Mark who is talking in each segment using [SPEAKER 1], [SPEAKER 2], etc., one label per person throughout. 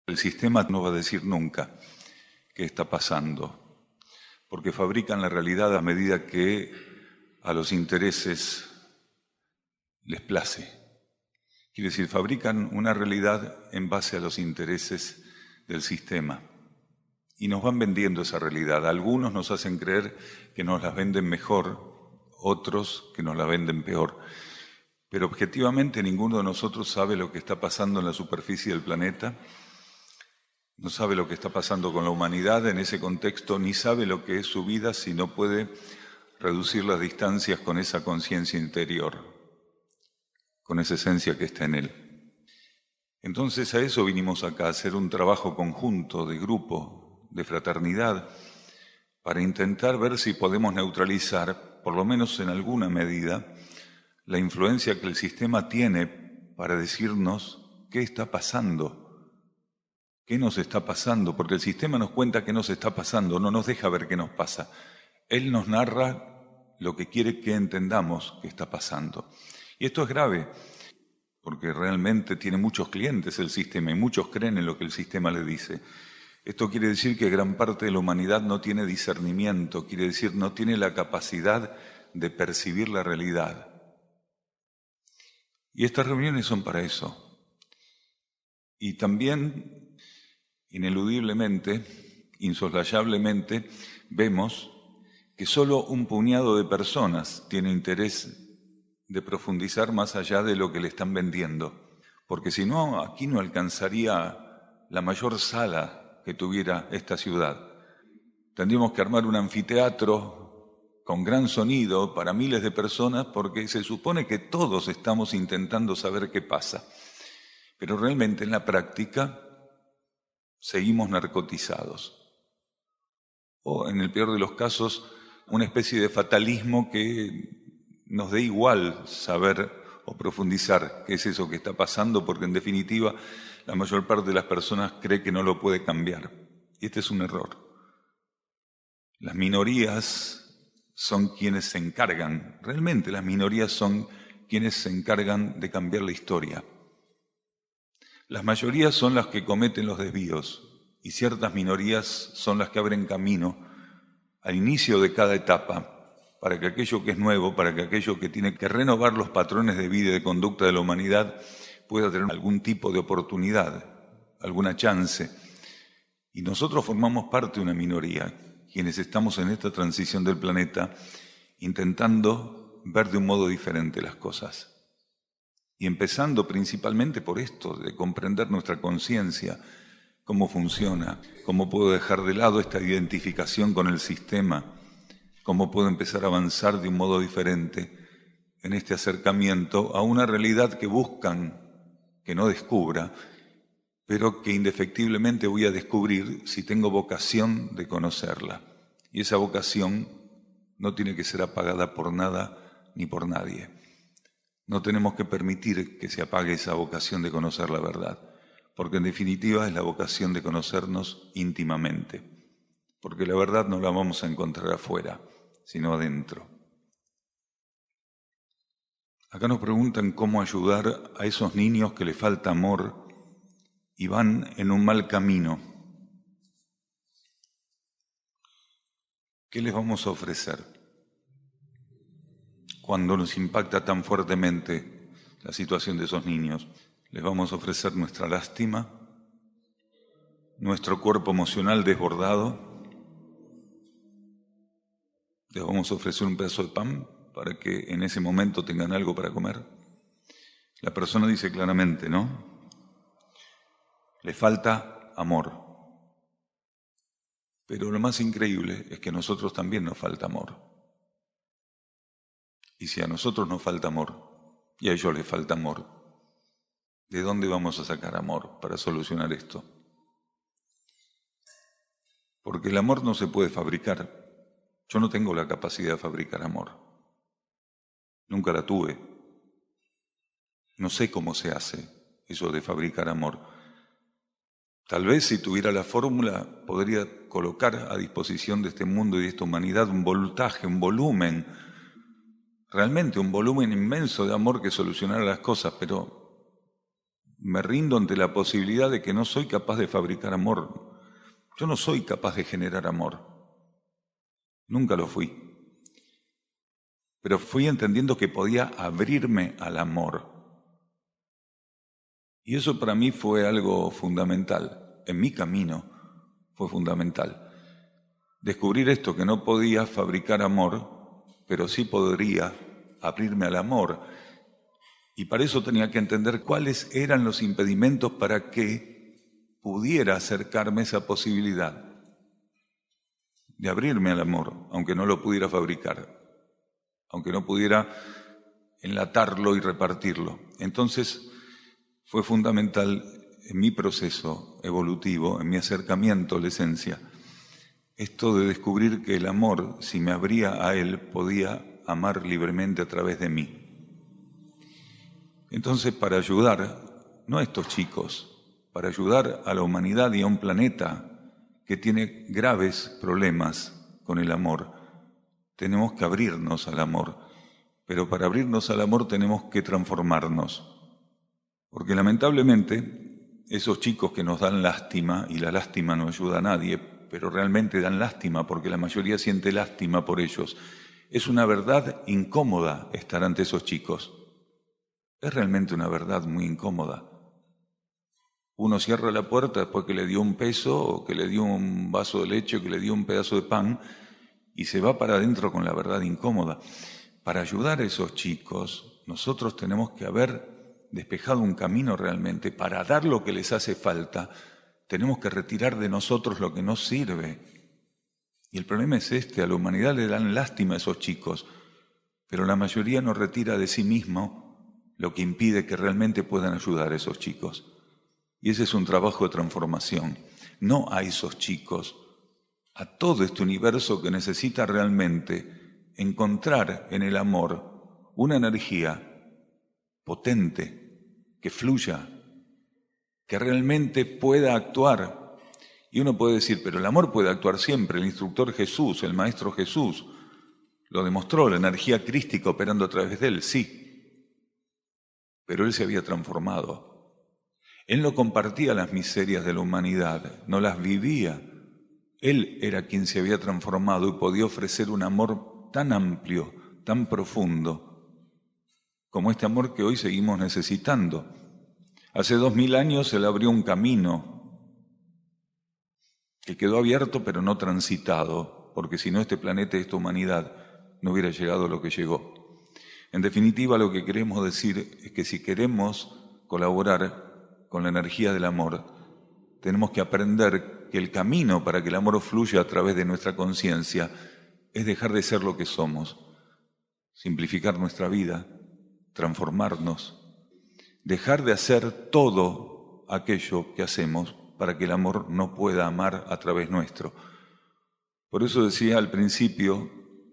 [SPEAKER 1] El sistema no va a decir nunca qué está pasando, porque fabrican la realidad a medida que a los intereses les place. Quiere decir, fabrican una realidad en base a los intereses del sistema y nos van vendiendo esa realidad. Algunos nos hacen creer que nos las venden mejor, otros que nos la venden peor. Pero objetivamente ninguno de nosotros sabe lo que está pasando en la superficie del planeta, no sabe lo que está pasando con la humanidad en ese contexto, ni sabe lo que es su vida si no puede reducir las distancias con esa conciencia interior, con esa esencia que está en él. Entonces a eso vinimos acá, a hacer un trabajo conjunto, de grupo, de fraternidad, para intentar ver si podemos neutralizar, por lo menos en alguna medida, la influencia que el sistema tiene para decirnos qué está pasando. ¿Qué nos está pasando? Porque el sistema nos cuenta qué nos está pasando, no nos deja ver qué nos pasa. Él nos narra lo que quiere que entendamos que está pasando. Y esto es grave, porque realmente tiene muchos clientes el sistema y muchos creen en lo que el sistema le dice. Esto quiere decir que gran parte de la humanidad no tiene discernimiento, quiere decir no tiene la capacidad de percibir la realidad. Y estas reuniones son para eso. Y también ineludiblemente, insoslayablemente, vemos que solo un puñado de personas tiene interés de profundizar más allá de lo que le están vendiendo. Porque si no, aquí no alcanzaría la mayor sala que tuviera esta ciudad. Tendríamos que armar un anfiteatro con gran sonido para miles de personas porque se supone que todos estamos intentando saber qué pasa. Pero realmente en la práctica seguimos narcotizados. O, en el peor de los casos, una especie de fatalismo que nos dé igual saber o profundizar qué es eso que está pasando, porque en definitiva la mayor parte de las personas cree que no lo puede cambiar. Y este es un error. Las minorías son quienes se encargan, realmente las minorías son quienes se encargan de cambiar la historia. Las mayorías son las que cometen los desvíos y ciertas minorías son las que abren camino al inicio de cada etapa para que aquello que es nuevo, para que aquello que tiene que renovar los patrones de vida y de conducta de la humanidad pueda tener algún tipo de oportunidad, alguna chance. Y nosotros formamos parte de una minoría, quienes estamos en esta transición del planeta intentando ver de un modo diferente las cosas. Y empezando principalmente por esto, de comprender nuestra conciencia, cómo funciona, cómo puedo dejar de lado esta identificación con el sistema, cómo puedo empezar a avanzar de un modo diferente en este acercamiento a una realidad que buscan que no descubra, pero que indefectiblemente voy a descubrir si tengo vocación de conocerla. Y esa vocación no tiene que ser apagada por nada ni por nadie. No tenemos que permitir que se apague esa vocación de conocer la verdad, porque en definitiva es la vocación de conocernos íntimamente, porque la verdad no la vamos a encontrar afuera, sino adentro. Acá nos preguntan cómo ayudar a esos niños que les falta amor y van en un mal camino. ¿Qué les vamos a ofrecer cuando nos impacta tan fuertemente la situación de esos niños? Les vamos a ofrecer nuestra lástima, nuestro cuerpo emocional desbordado. Les vamos a ofrecer un pedazo de pan para que en ese momento tengan algo para comer. La persona dice claramente, ¿no? Le falta amor. Pero lo más increíble es que a nosotros también nos falta amor. Y si a nosotros nos falta amor y a ellos les falta amor, ¿de dónde vamos a sacar amor para solucionar esto? Porque el amor no se puede fabricar. Yo no tengo la capacidad de fabricar amor. Nunca la tuve. No sé cómo se hace eso de fabricar amor. Tal vez si tuviera la fórmula podría colocar a disposición de este mundo y de esta humanidad un voltaje, un volumen, realmente un volumen inmenso de amor que solucionara las cosas, pero me rindo ante la posibilidad de que no soy capaz de fabricar amor. Yo no soy capaz de generar amor. Nunca lo fui. Pero fui entendiendo que podía abrirme al amor. Y eso para mí fue algo fundamental. En mi camino fue fundamental. Descubrir esto, que no podía fabricar amor, pero sí podría abrirme al amor. Y para eso tenía que entender cuáles eran los impedimentos para que pudiera acercarme a esa posibilidad de abrirme al amor, aunque no lo pudiera fabricar, aunque no pudiera enlatarlo y repartirlo. Entonces fue fundamental en mi proceso evolutivo, en mi acercamiento a la esencia, esto de descubrir que el amor, si me abría a él, podía amar libremente a través de mí. Entonces, para ayudar, no a estos chicos, para ayudar a la humanidad y a un planeta que tiene graves problemas con el amor, tenemos que abrirnos al amor. Pero para abrirnos al amor tenemos que transformarnos. Porque lamentablemente, esos chicos que nos dan lástima, y la lástima no ayuda a nadie, pero realmente dan lástima porque la mayoría siente lástima por ellos, es una verdad incómoda estar ante esos chicos. Es realmente una verdad muy incómoda. Uno cierra la puerta después que le dio un peso, o que le dio un vaso de leche, o que le dio un pedazo de pan, y se va para adentro con la verdad incómoda. Para ayudar a esos chicos, nosotros tenemos que haber despejado un camino realmente. Para dar lo que les hace falta, tenemos que retirar de nosotros lo que no sirve. Y el problema es este: a la humanidad le dan lástima a esos chicos, pero la mayoría no retira de sí mismo lo que impide que realmente puedan ayudar a esos chicos. Y ese es un trabajo de transformación. No a esos chicos, a todo este universo que necesita realmente encontrar en el amor una energía potente, que fluya, que realmente pueda actuar. Y uno puede decir, pero el amor puede actuar siempre. El instructor Jesús, el maestro Jesús, lo demostró, la energía crística operando a través de él, sí. Pero él se había transformado. Él no compartía las miserias de la humanidad, no las vivía. Él era quien se había transformado y podía ofrecer un amor tan amplio, tan profundo, como este amor que hoy seguimos necesitando. Hace 2000 años él abrió un camino que quedó abierto pero no transitado, porque si no este planeta y esta humanidad no hubiera llegado a lo que llegó. En definitiva, lo que queremos decir es que si queremos colaborar con la energía del amor, tenemos que aprender que el camino para que el amor fluya a través de nuestra conciencia es dejar de ser lo que somos, simplificar nuestra vida, transformarnos, dejar de hacer todo aquello que hacemos para que el amor no pueda amar a través nuestro. Por eso decía al principio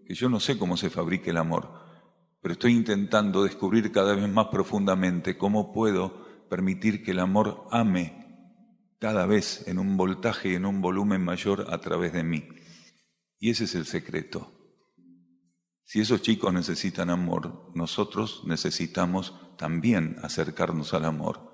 [SPEAKER 1] que yo no sé cómo se fabrica el amor, pero estoy intentando descubrir cada vez más profundamente cómo puedo permitir que el amor ame cada vez en un voltaje y en un volumen mayor a través de mí. Y ese es el secreto. Si esos chicos necesitan amor, nosotros necesitamos también acercarnos al amor.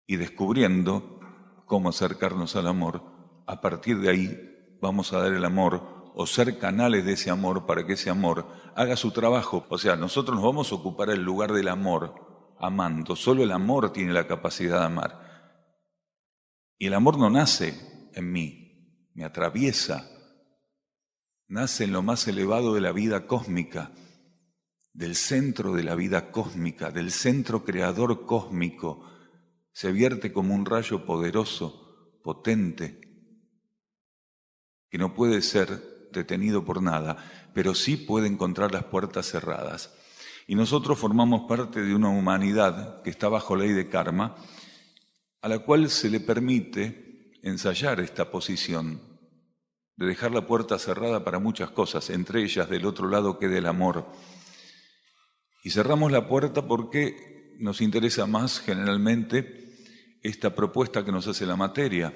[SPEAKER 1] Y descubriendo cómo acercarnos al amor, a partir de ahí vamos a dar el amor o ser canales de ese amor para que ese amor haga su trabajo. O sea, nosotros nos vamos a ocupar el lugar del amor, amando. Solo el amor tiene la capacidad de amar. Y el amor no nace en mí, me atraviesa. Nace en lo más elevado de la vida cósmica, del centro de la vida cósmica, del centro creador cósmico. Se vierte como un rayo poderoso, potente, que no puede ser detenido por nada, pero sí puede encontrar las puertas cerradas. Y nosotros formamos parte de una humanidad que está bajo ley de karma, a la cual se le permite ensayar esta posición de dejar la puerta cerrada para muchas cosas, entre ellas del otro lado queda el amor. Y cerramos la puerta porque nos interesa más generalmente esta propuesta que nos hace la materia.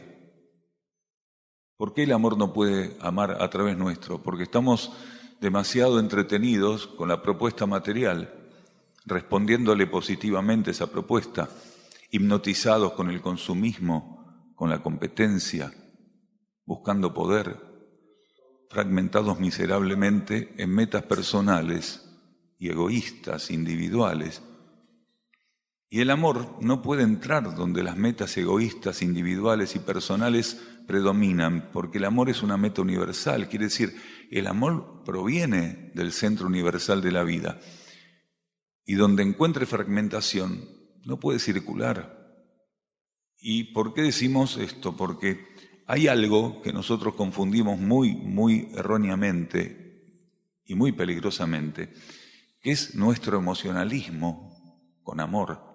[SPEAKER 1] ¿Por qué el amor no puede amar a través nuestro? Porque estamos demasiado entretenidos con la propuesta material, respondiéndole positivamente a esa propuesta, hipnotizados con el consumismo, con la competencia, buscando poder, fragmentados miserablemente en metas personales y egoístas, individuales. Y el amor no puede entrar donde las metas egoístas, individuales y personales predominan, porque el amor es una meta universal, quiere decir, el amor proviene del centro universal de la vida. Y donde encuentre fragmentación, no puede circular. ¿Y por qué decimos esto? Porque hay algo que nosotros confundimos muy erróneamente y muy peligrosamente, que es nuestro emocionalismo con amor.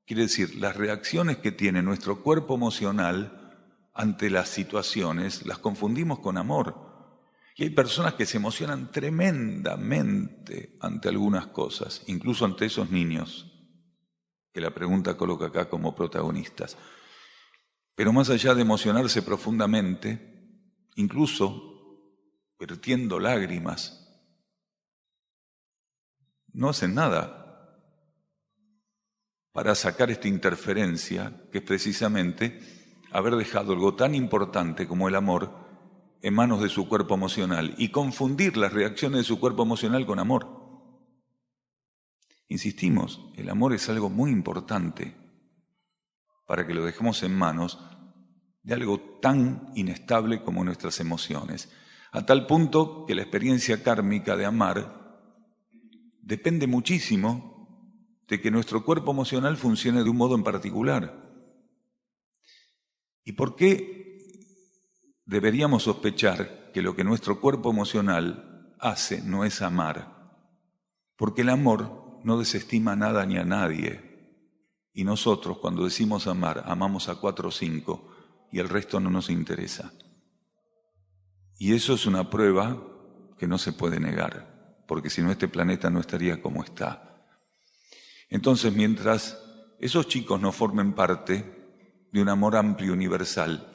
[SPEAKER 1] Quiere decir, las reacciones que tiene nuestro cuerpo emocional ante las situaciones las confundimos con amor. Y hay personas que se emocionan tremendamente ante algunas cosas, incluso ante esos niños que la pregunta coloca acá como protagonistas. Pero más allá de emocionarse profundamente, incluso vertiendo lágrimas, no hacen nada para sacar esta interferencia, que es precisamente haber dejado algo tan importante como el amor en manos de su cuerpo emocional y confundir las reacciones de su cuerpo emocional con amor. Insistimos, el amor es algo muy importante para que lo dejemos en manos de algo tan inestable como nuestras emociones, a tal punto que la experiencia kármica de amar depende muchísimo de que nuestro cuerpo emocional funcione de un modo en particular. ¿Y por qué deberíamos sospechar que lo que nuestro cuerpo emocional hace no es amar? Porque el amor no desestima nada ni a nadie. Y nosotros, cuando decimos amar, amamos a 4 o 5 y el resto no nos interesa. Y eso es una prueba que no se puede negar, porque si no este planeta no estaría como está. Entonces, mientras esos chicos no formen parte de un amor amplio universal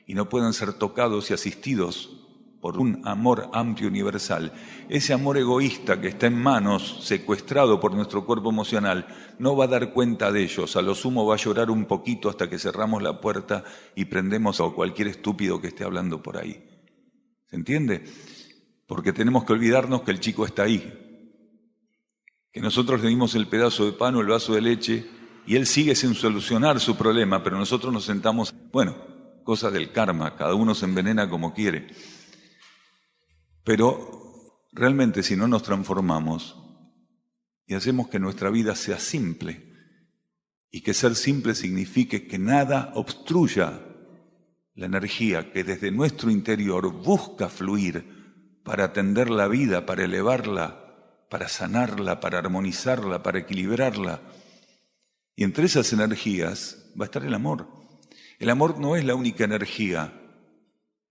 [SPEAKER 1] y no puedan ser tocados y asistidos por un amor amplio universal, ese amor egoísta que está en manos, secuestrado por nuestro cuerpo emocional, no va a dar cuenta de ellos, a lo sumo va a llorar un poquito hasta que cerramos la puerta y prendemos a cualquier estúpido que esté hablando por ahí. ¿Se entiende? Porque tenemos que olvidarnos que el chico está ahí, que nosotros le dimos el pedazo de pan o el vaso de leche y él sigue sin solucionar su problema, pero nosotros nos sentamos, bueno, cosas del karma, cada uno se envenena como quiere. Pero realmente si no nos transformamos y hacemos que nuestra vida sea simple, y que ser simple signifique que nada obstruya la energía que desde nuestro interior busca fluir para atender la vida, para elevarla, para sanarla, para armonizarla, para equilibrarla. Y entre esas energías va a estar el amor. El amor no es la única energía,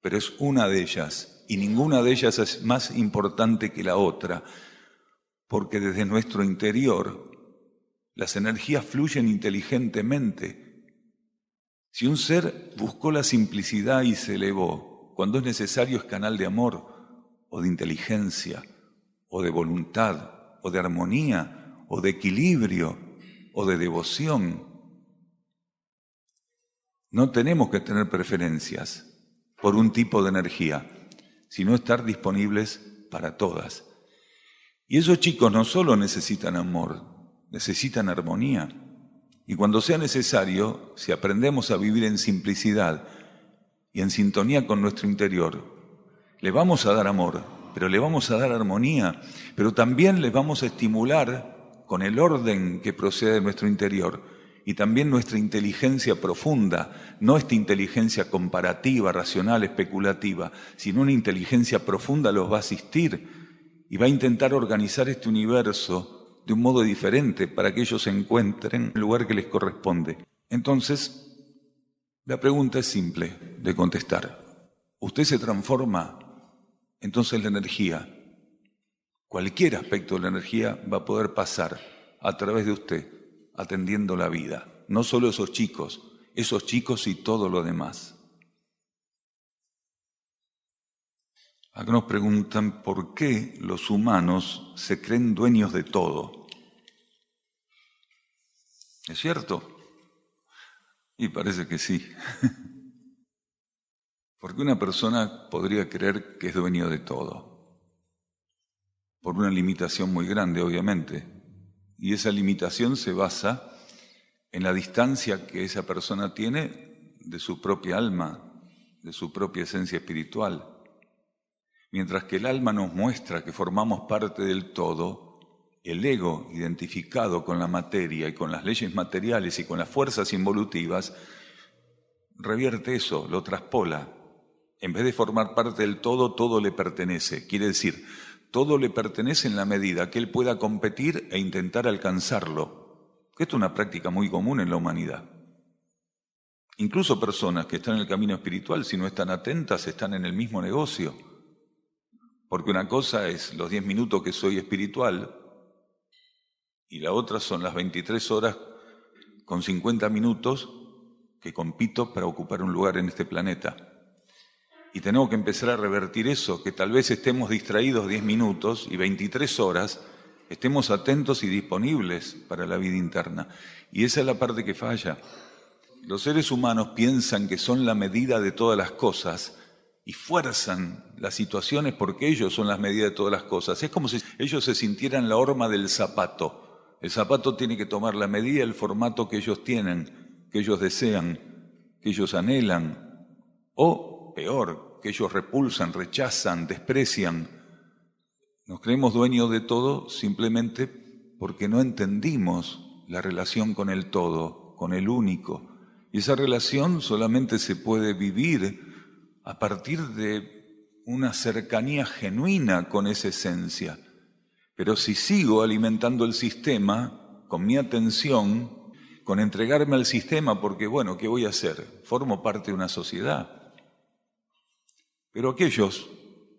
[SPEAKER 1] pero es una de ellas, y ninguna de ellas es más importante que la otra, porque desde nuestro interior las energías fluyen inteligentemente. Si un ser buscó la simplicidad y se elevó, cuando es necesario es canal de amor, o de inteligencia, o de voluntad, o de armonía, o de equilibrio, o de devoción. No tenemos que tener preferencias por un tipo de energía, sino estar disponibles para todas. Y esos chicos no solo necesitan amor, necesitan armonía. Y cuando sea necesario, si aprendemos a vivir en simplicidad y en sintonía con nuestro interior, le vamos a dar amor, pero le vamos a dar armonía, pero también les vamos a estimular con el orden que procede de nuestro interior y también nuestra inteligencia profunda, no esta inteligencia comparativa, racional, especulativa, sino una inteligencia profunda los va a asistir y va a intentar organizar este universo de un modo diferente para que ellos encuentren el lugar que les corresponde. Entonces, la pregunta es simple de contestar. ¿Usted se transforma? Entonces la energía, cualquier aspecto de la energía va a poder pasar a través de usted, atendiendo la vida. No solo esos chicos y todo lo demás. Acá nos preguntan por qué los humanos se creen dueños de todo. ¿Es cierto? Y parece que sí. Porque una persona podría creer que es dueño de todo, por una limitación muy grande, obviamente. Y esa limitación se basa en la distancia que esa persona tiene de su propia alma, de su propia esencia espiritual. Mientras que el alma nos muestra que formamos parte del todo, el ego, identificado con la materia y con las leyes materiales y con las fuerzas involutivas, revierte eso, lo traspola. En vez de formar parte del todo, todo le pertenece. Quiere decir, todo le pertenece en la medida que él pueda competir e intentar alcanzarlo. Esto es una práctica muy común en la humanidad. Incluso personas que están en el camino espiritual, si no están atentas, están en el mismo negocio. Porque una cosa es los 10 minutos que soy espiritual y la otra son las 23 horas con 50 minutos que compito para ocupar un lugar en este planeta. Y tenemos que empezar a revertir eso, que tal vez estemos distraídos 10 minutos y 23 horas estemos atentos y disponibles para la vida interna. Y esa es la parte que falla. Los seres humanos piensan que son la medida de todas las cosas y fuerzan las situaciones porque ellos son las medidas de todas las cosas. Es como si ellos se sintieran la horma del zapato. El zapato tiene que tomar la medida, el formato que ellos tienen, que ellos desean, que ellos anhelan, o peor, que ellos repulsan, rechazan, desprecian. Nos creemos dueños de todo simplemente porque no entendimos la relación con el todo, con el único. Y esa relación solamente se puede vivir a partir de una cercanía genuina con esa esencia. Pero si sigo alimentando el sistema con mi atención, con entregarme al sistema, porque bueno, ¿qué voy a hacer? Formo parte de una sociedad. Pero aquellos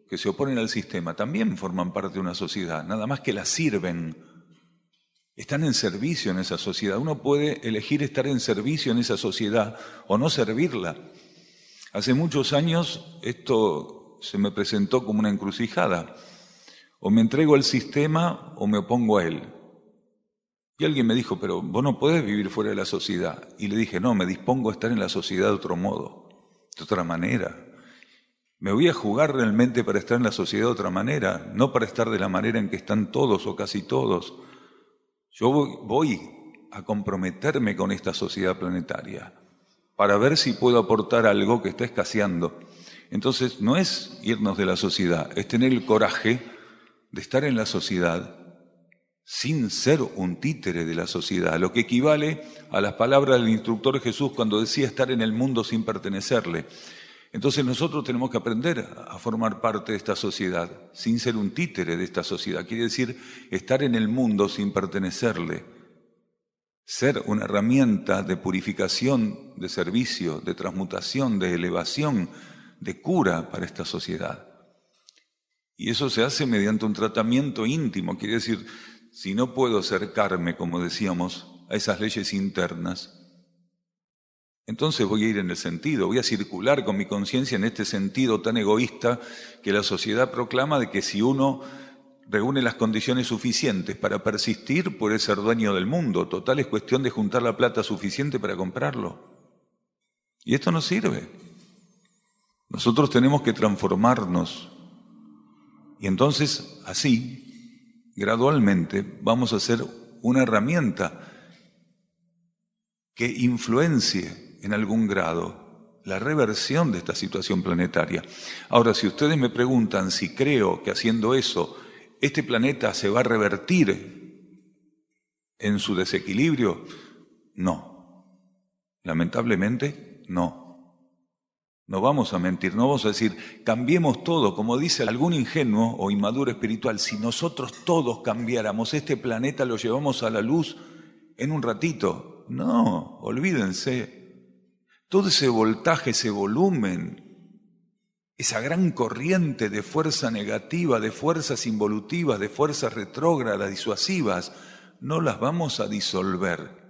[SPEAKER 1] que se oponen al sistema también forman parte de una sociedad, nada más que la sirven. Están en servicio en esa sociedad. Uno puede elegir estar en servicio en esa sociedad o no servirla. Hace muchos años esto se me presentó como una encrucijada. O me entrego al sistema o me opongo a él. Y alguien me dijo, pero vos no podés vivir fuera de la sociedad. Y le dije, no, me dispongo a estar en la sociedad de otro modo, de otra manera. Me voy a jugar realmente para estar en la sociedad de otra manera, no para estar de la manera en que están todos o casi todos. Yo voy a comprometerme con esta sociedad planetaria para ver si puedo aportar algo que está escaseando. Entonces, no es irnos de la sociedad, es tener el coraje de estar en la sociedad sin ser un títere de la sociedad, lo que equivale a las palabras del instructor Jesús cuando decía estar en el mundo sin pertenecerle. Entonces nosotros tenemos que aprender a formar parte de esta sociedad, sin ser un títere de esta sociedad. Quiere decir estar en el mundo sin pertenecerle, ser una herramienta de purificación, de servicio, de transmutación, de elevación, de cura para esta sociedad. Y eso se hace mediante un tratamiento íntimo, quiere decir, si no puedo acercarme, como decíamos, a esas leyes internas, entonces voy a ir en el sentido, voy a circular con mi conciencia en este sentido tan egoísta que la sociedad proclama de que si uno reúne las condiciones suficientes para persistir, puede ser dueño del mundo. Total, es cuestión de juntar la plata suficiente para comprarlo. Y esto no sirve. Nosotros tenemos que transformarnos. Y entonces, así, gradualmente, vamos a ser una herramienta que influencie en algún grado la reversión de esta situación planetaria. Ahora, si ustedes me preguntan si creo que haciendo eso, este planeta se va a revertir en su desequilibrio, no. Lamentablemente, no. No vamos a mentir, no vamos a decir, cambiemos todo, como dice algún ingenuo o inmaduro espiritual, si nosotros todos cambiáramos, este planeta lo llevamos a la luz en un ratito. No, olvídense. Todo ese voltaje, ese volumen, esa gran corriente de fuerza negativa, de fuerzas involutivas, de fuerzas retrógradas, disuasivas, no las vamos a disolver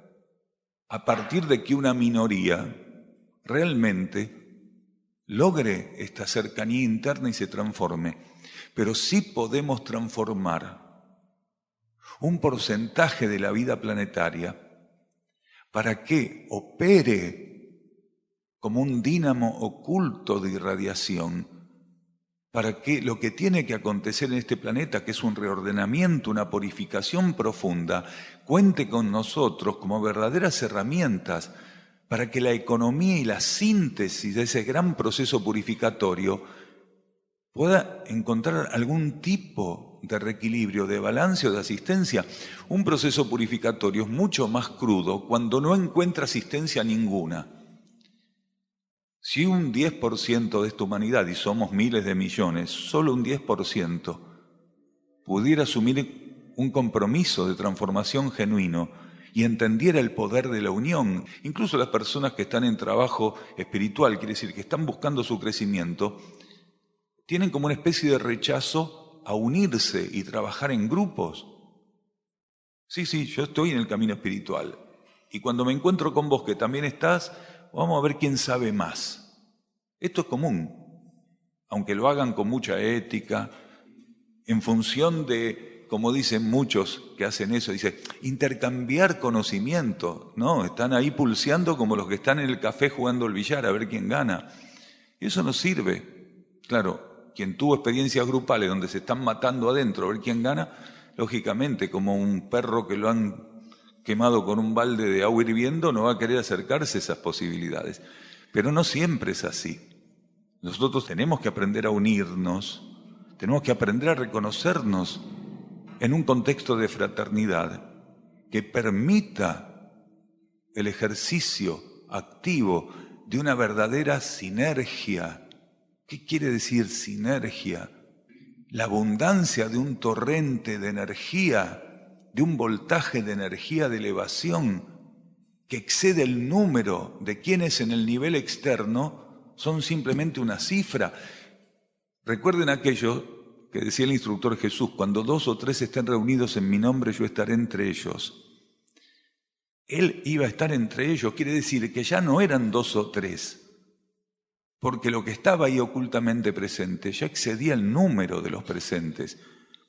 [SPEAKER 1] a partir de que una minoría realmente logre esta cercanía interna y se transforme. Pero sí podemos transformar un porcentaje de la vida planetaria para que opere como un dínamo oculto de irradiación, para que lo que tiene que acontecer en este planeta, que es un reordenamiento, una purificación profunda, cuente con nosotros como verdaderas herramientas para que la economía y la síntesis de ese gran proceso purificatorio pueda encontrar algún tipo de reequilibrio, de balance o de asistencia. Un proceso purificatorio es mucho más crudo cuando no encuentra asistencia ninguna. Si un 10% de esta humanidad, y somos miles de millones, solo un 10%, pudiera asumir un compromiso de transformación genuino y entendiera el poder de la unión, incluso las personas que están en trabajo espiritual, quiere decir que están buscando su crecimiento, tienen como una especie de rechazo a unirse y trabajar en grupos. Sí, yo estoy en el camino espiritual. Y cuando me encuentro con vos, que también estás, vamos a ver quién sabe más. Esto es común, aunque lo hagan con mucha ética, en función de, como dicen muchos que hacen eso, dice, intercambiar conocimiento. No, están ahí pulseando como los que están en el café jugando al billar a ver quién gana. Y eso no sirve. Claro, quien tuvo experiencias grupales donde se están matando adentro a ver quién gana, lógicamente, como un perro que lo han quemado con un balde de agua hirviendo, no va a querer acercarse a esas posibilidades. Pero no siempre es así. Nosotros tenemos que aprender a unirnos, tenemos que aprender a reconocernos en un contexto de fraternidad que permita el ejercicio activo de una verdadera sinergia. ¿Qué quiere decir sinergia? La abundancia de un torrente de energía, de un voltaje de energía de elevación que excede el número de quienes en el nivel externo son simplemente una cifra. Recuerden aquello que decía el instructor Jesús, cuando 2 o 3 estén reunidos en mi nombre, yo estaré entre ellos. Él iba a estar entre ellos, quiere decir que ya no eran 2 o 3, porque lo que estaba ahí ocultamente presente ya excedía el número de los presentes,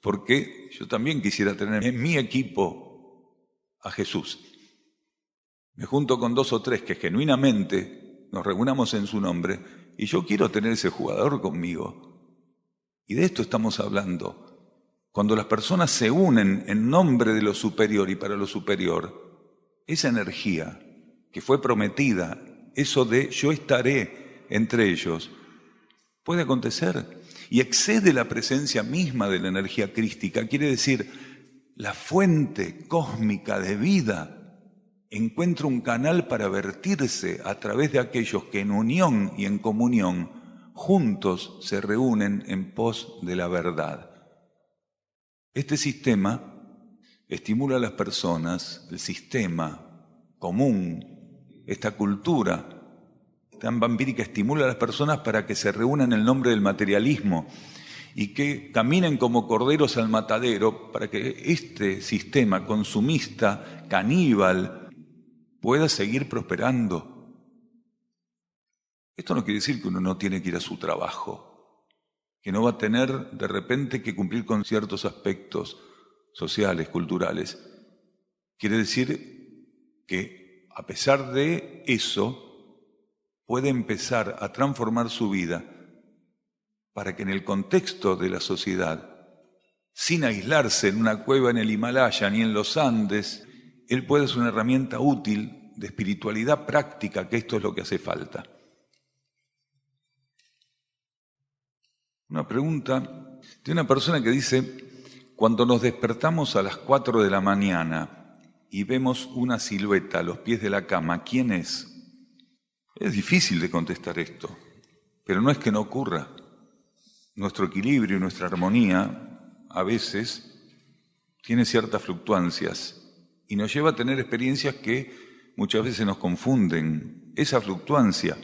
[SPEAKER 1] porque yo también quisiera tener en mi equipo a Jesús. Me junto con 2 o 3 que genuinamente nos reunamos en su nombre y yo quiero tener ese jugador conmigo. Y de esto estamos hablando. Cuando las personas se unen en nombre de lo superior y para lo superior, esa energía que fue prometida, eso de yo estaré entre ellos, puede acontecer y excede la presencia misma de la energía crística. Quiere decir, la fuente cósmica de vida encuentra un canal para vertirse a través de aquellos que en unión y en comunión juntos se reúnen en pos de la verdad. Este sistema estimula a las personas, el sistema común, esta cultura tan vampírica estimula a las personas para que se reúnan en el nombre del materialismo y que caminen como corderos al matadero para que este sistema consumista, caníbal, pueda seguir prosperando. Esto no quiere decir que uno no tiene que ir a su trabajo, que no va a tener de repente que cumplir con ciertos aspectos sociales, culturales. Quiere decir que a pesar de eso, puede empezar a transformar su vida para que en el contexto de la sociedad, sin aislarse en una cueva en el Himalaya ni en los Andes, él puede ser una herramienta útil de espiritualidad práctica, que esto es lo que hace falta. Una pregunta de una persona que dice, cuando nos despertamos a las 4 de la mañana y vemos una silueta a los pies de la cama, ¿quién es? Es difícil de contestar esto, pero no es que no ocurra. Nuestro equilibrio y nuestra armonía a veces tiene ciertas fluctuancias y nos lleva a tener experiencias que muchas veces nos confunden. Esa fluctuancia,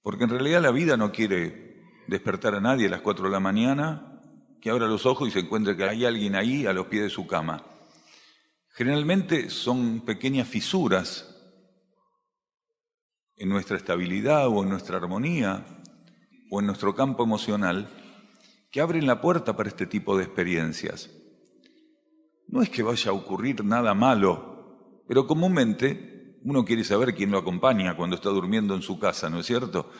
[SPEAKER 1] porque en realidad la vida no quiere despertar a nadie a las 4 de la mañana, que abra los ojos y se encuentre que hay alguien ahí a los pies de su cama. Generalmente son pequeñas fisuras en nuestra estabilidad o en nuestra armonía o en nuestro campo emocional que abren la puerta para este tipo de experiencias. No es que vaya a ocurrir nada malo, pero comúnmente uno quiere saber quién lo acompaña cuando está durmiendo en su casa, ¿no es cierto?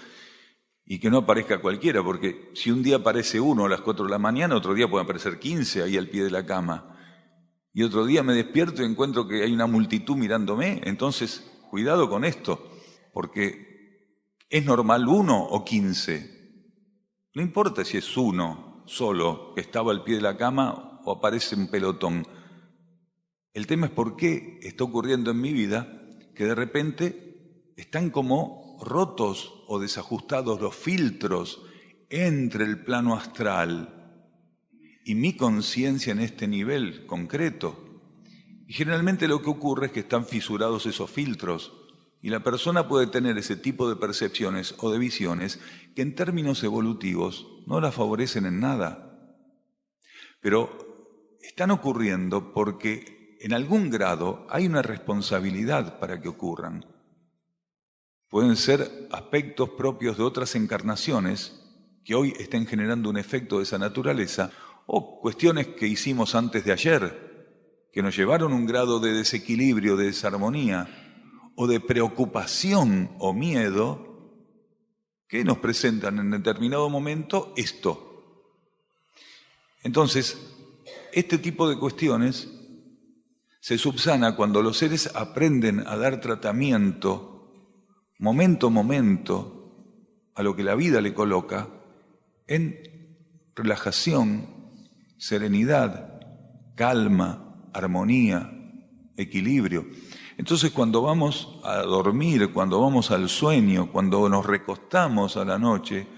[SPEAKER 1] Y que no aparezca cualquiera, porque si un día aparece uno a las 4 de la mañana, otro día pueden aparecer 15 ahí al pie de la cama. Y otro día me despierto y encuentro que hay una multitud mirándome. Entonces, cuidado con esto, porque ¿es normal 1 o 15? No importa si es uno solo que estaba al pie de la cama o aparece un pelotón. El tema es por qué está ocurriendo en mi vida que de repente están como rotos o desajustados los filtros entre el plano astral y mi conciencia en este nivel concreto. Y generalmente lo que ocurre es que están fisurados esos filtros y la persona puede tener ese tipo de percepciones o de visiones que en términos evolutivos no la favorecen en nada. Pero están ocurriendo porque en algún grado hay una responsabilidad para que ocurran. Pueden ser aspectos propios de otras encarnaciones que hoy estén generando un efecto de esa naturaleza, o cuestiones que hicimos antes de ayer, que nos llevaron a un grado de desequilibrio, de desarmonía, o de preocupación o miedo, que nos presentan en determinado momento esto. Entonces, este tipo de cuestiones se subsana cuando los seres aprenden a dar tratamiento, momento a momento, a lo que la vida le coloca, en relajación, serenidad, calma, armonía, equilibrio. Entonces, cuando vamos a dormir, cuando vamos al sueño, cuando nos recostamos a la noche,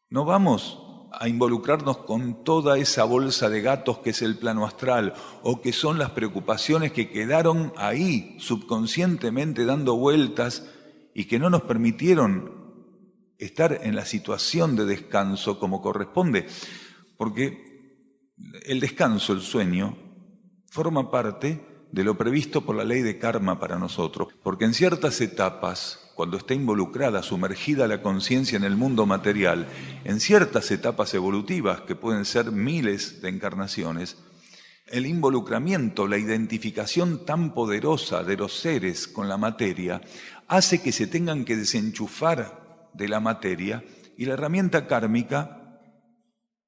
[SPEAKER 1] no vamos a involucrarnos con toda esa bolsa de gatos que es el plano astral o que son las preocupaciones que quedaron ahí subconscientemente dando vueltas y que no nos permitieron estar en la situación de descanso como corresponde. Porque el descanso, el sueño, forma parte de lo previsto por la ley de karma para nosotros. Porque en ciertas etapas, cuando está involucrada, sumergida la conciencia en el mundo material, en ciertas etapas evolutivas, que pueden ser miles de encarnaciones, el involucramiento, la identificación tan poderosa de los seres con la materia, hace que se tengan que desenchufar de la materia, y la herramienta kármica,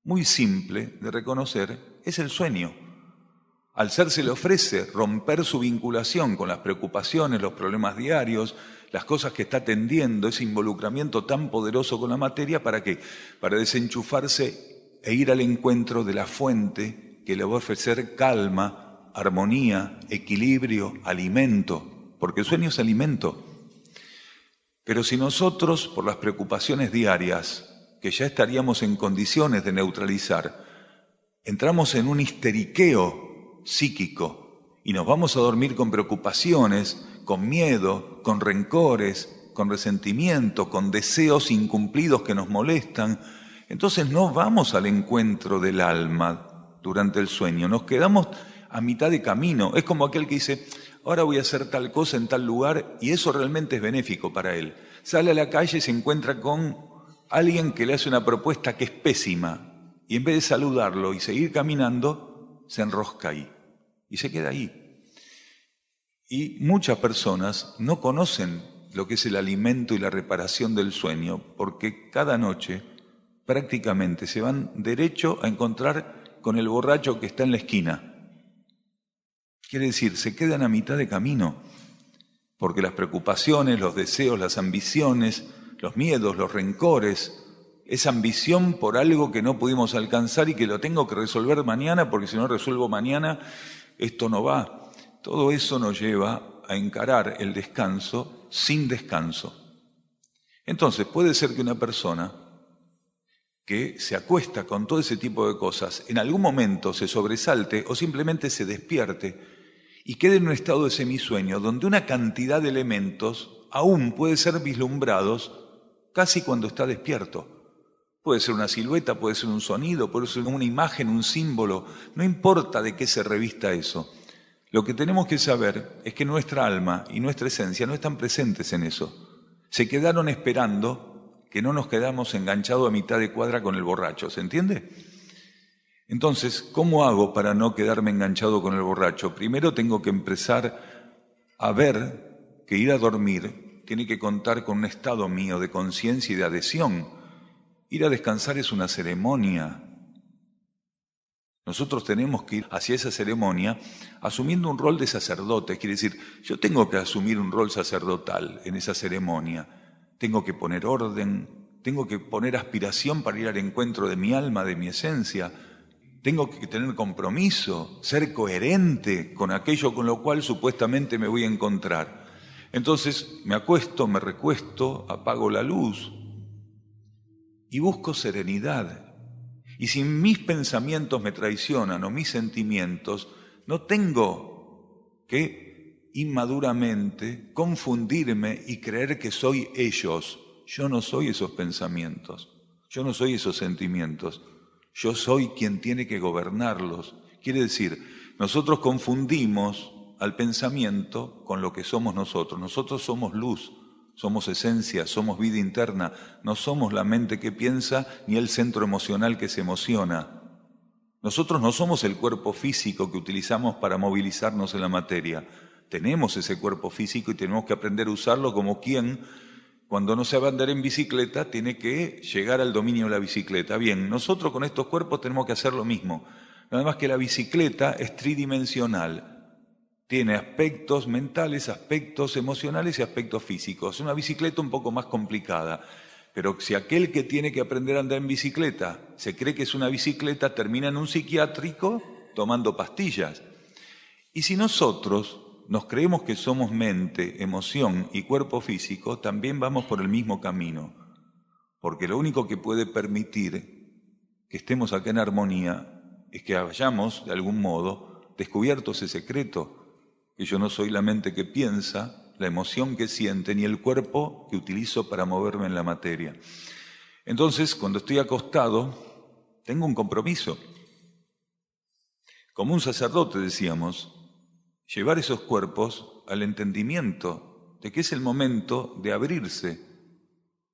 [SPEAKER 1] muy simple de reconocer, es el sueño. Al ser se le ofrece romper su vinculación con las preocupaciones, los problemas diarios, las cosas que está atendiendo, ese involucramiento tan poderoso con la materia, ¿para qué? Para desenchufarse e ir al encuentro de la fuente que le va a ofrecer calma, armonía, equilibrio, alimento, porque el sueño es alimento. Pero si nosotros, por las preocupaciones diarias, que ya estaríamos en condiciones de neutralizar, entramos en un histeriqueo psíquico y nos vamos a dormir con preocupaciones, con miedo, con rencores, con resentimiento, con deseos incumplidos que nos molestan, entonces no vamos al encuentro del alma durante el sueño, nos quedamos a mitad de camino. Es como aquel que dice, ahora voy a hacer tal cosa en tal lugar, y eso realmente es benéfico para él. Sale a la calle y se encuentra con alguien que le hace una propuesta que es pésima, y en vez de saludarlo y seguir caminando, se enrosca ahí y se queda ahí. Y muchas personas no conocen lo que es el alimento y la reparación del sueño, porque cada noche prácticamente se van derecho a encontrar con el borracho que está en la esquina. Quiere decir, se quedan a mitad de camino, porque las preocupaciones, los deseos, las ambiciones, los miedos, los rencores, esa ambición por algo que no pudimos alcanzar y que lo tengo que resolver mañana, porque si no resuelvo mañana, esto no va. Todo eso nos lleva a encarar el descanso sin descanso. Entonces, puede ser que una persona que se acuesta con todo ese tipo de cosas, en algún momento se sobresalte o simplemente se despierte y quede en un estado de semisueño, donde una cantidad de elementos aún puede ser vislumbrados casi cuando está despierto. Puede ser una silueta, puede ser un sonido, puede ser una imagen, un símbolo, no importa de qué se revista eso. Lo que tenemos que saber es que nuestra alma y nuestra esencia no están presentes en eso. Se quedaron esperando que no nos quedamos enganchados a mitad de cuadra con el borracho, ¿se entiende? Entonces, ¿cómo hago para no quedarme enganchado con el borracho? Primero tengo que empezar a ver que ir a dormir tiene que contar con un estado mío de conciencia y de adhesión. Ir a descansar es una ceremonia. Nosotros tenemos que ir hacia esa ceremonia asumiendo un rol de sacerdote. Quiere decir, yo tengo que asumir un rol sacerdotal en esa ceremonia. Tengo que poner orden, tengo que poner aspiración para ir al encuentro de mi alma, de mi esencia. Tengo que tener compromiso, ser coherente con aquello con lo cual supuestamente me voy a encontrar. Entonces me acuesto, me recuesto, apago la luz y busco serenidad. Y si mis pensamientos me traicionan o mis sentimientos, no tengo que inmaduramente confundirme y creer que soy ellos. Yo no soy esos pensamientos, yo no soy esos sentimientos, yo soy quien tiene que gobernarlos. Quiere decir, nosotros confundimos al pensamiento con lo que somos nosotros. Nosotros somos luz. Somos esencia, somos vida interna, no somos la mente que piensa ni el centro emocional que se emociona. Nosotros no somos el cuerpo físico que utilizamos para movilizarnos en la materia. Tenemos ese cuerpo físico y tenemos que aprender a usarlo como quien, cuando no sabe andar en bicicleta, tiene que llegar al dominio de la bicicleta. Bien, nosotros con estos cuerpos tenemos que hacer lo mismo. Nada más que la bicicleta es tridimensional. Tiene aspectos mentales, aspectos emocionales y aspectos físicos. Es una bicicleta un poco más complicada, pero si aquel que tiene que aprender a andar en bicicleta se cree que es una bicicleta, termina en un psiquiátrico tomando pastillas. Y si nosotros nos creemos que somos mente, emoción y cuerpo físico, también vamos por el mismo camino, porque lo único que puede permitir que estemos acá en armonía es que hayamos, de algún modo, descubierto ese secreto, que yo no soy la mente que piensa, la emoción que siente, ni el cuerpo que utilizo para moverme en la materia. Entonces, cuando estoy acostado, tengo un compromiso. Como un sacerdote, decíamos, llevar esos cuerpos al entendimiento de que es el momento de abrirse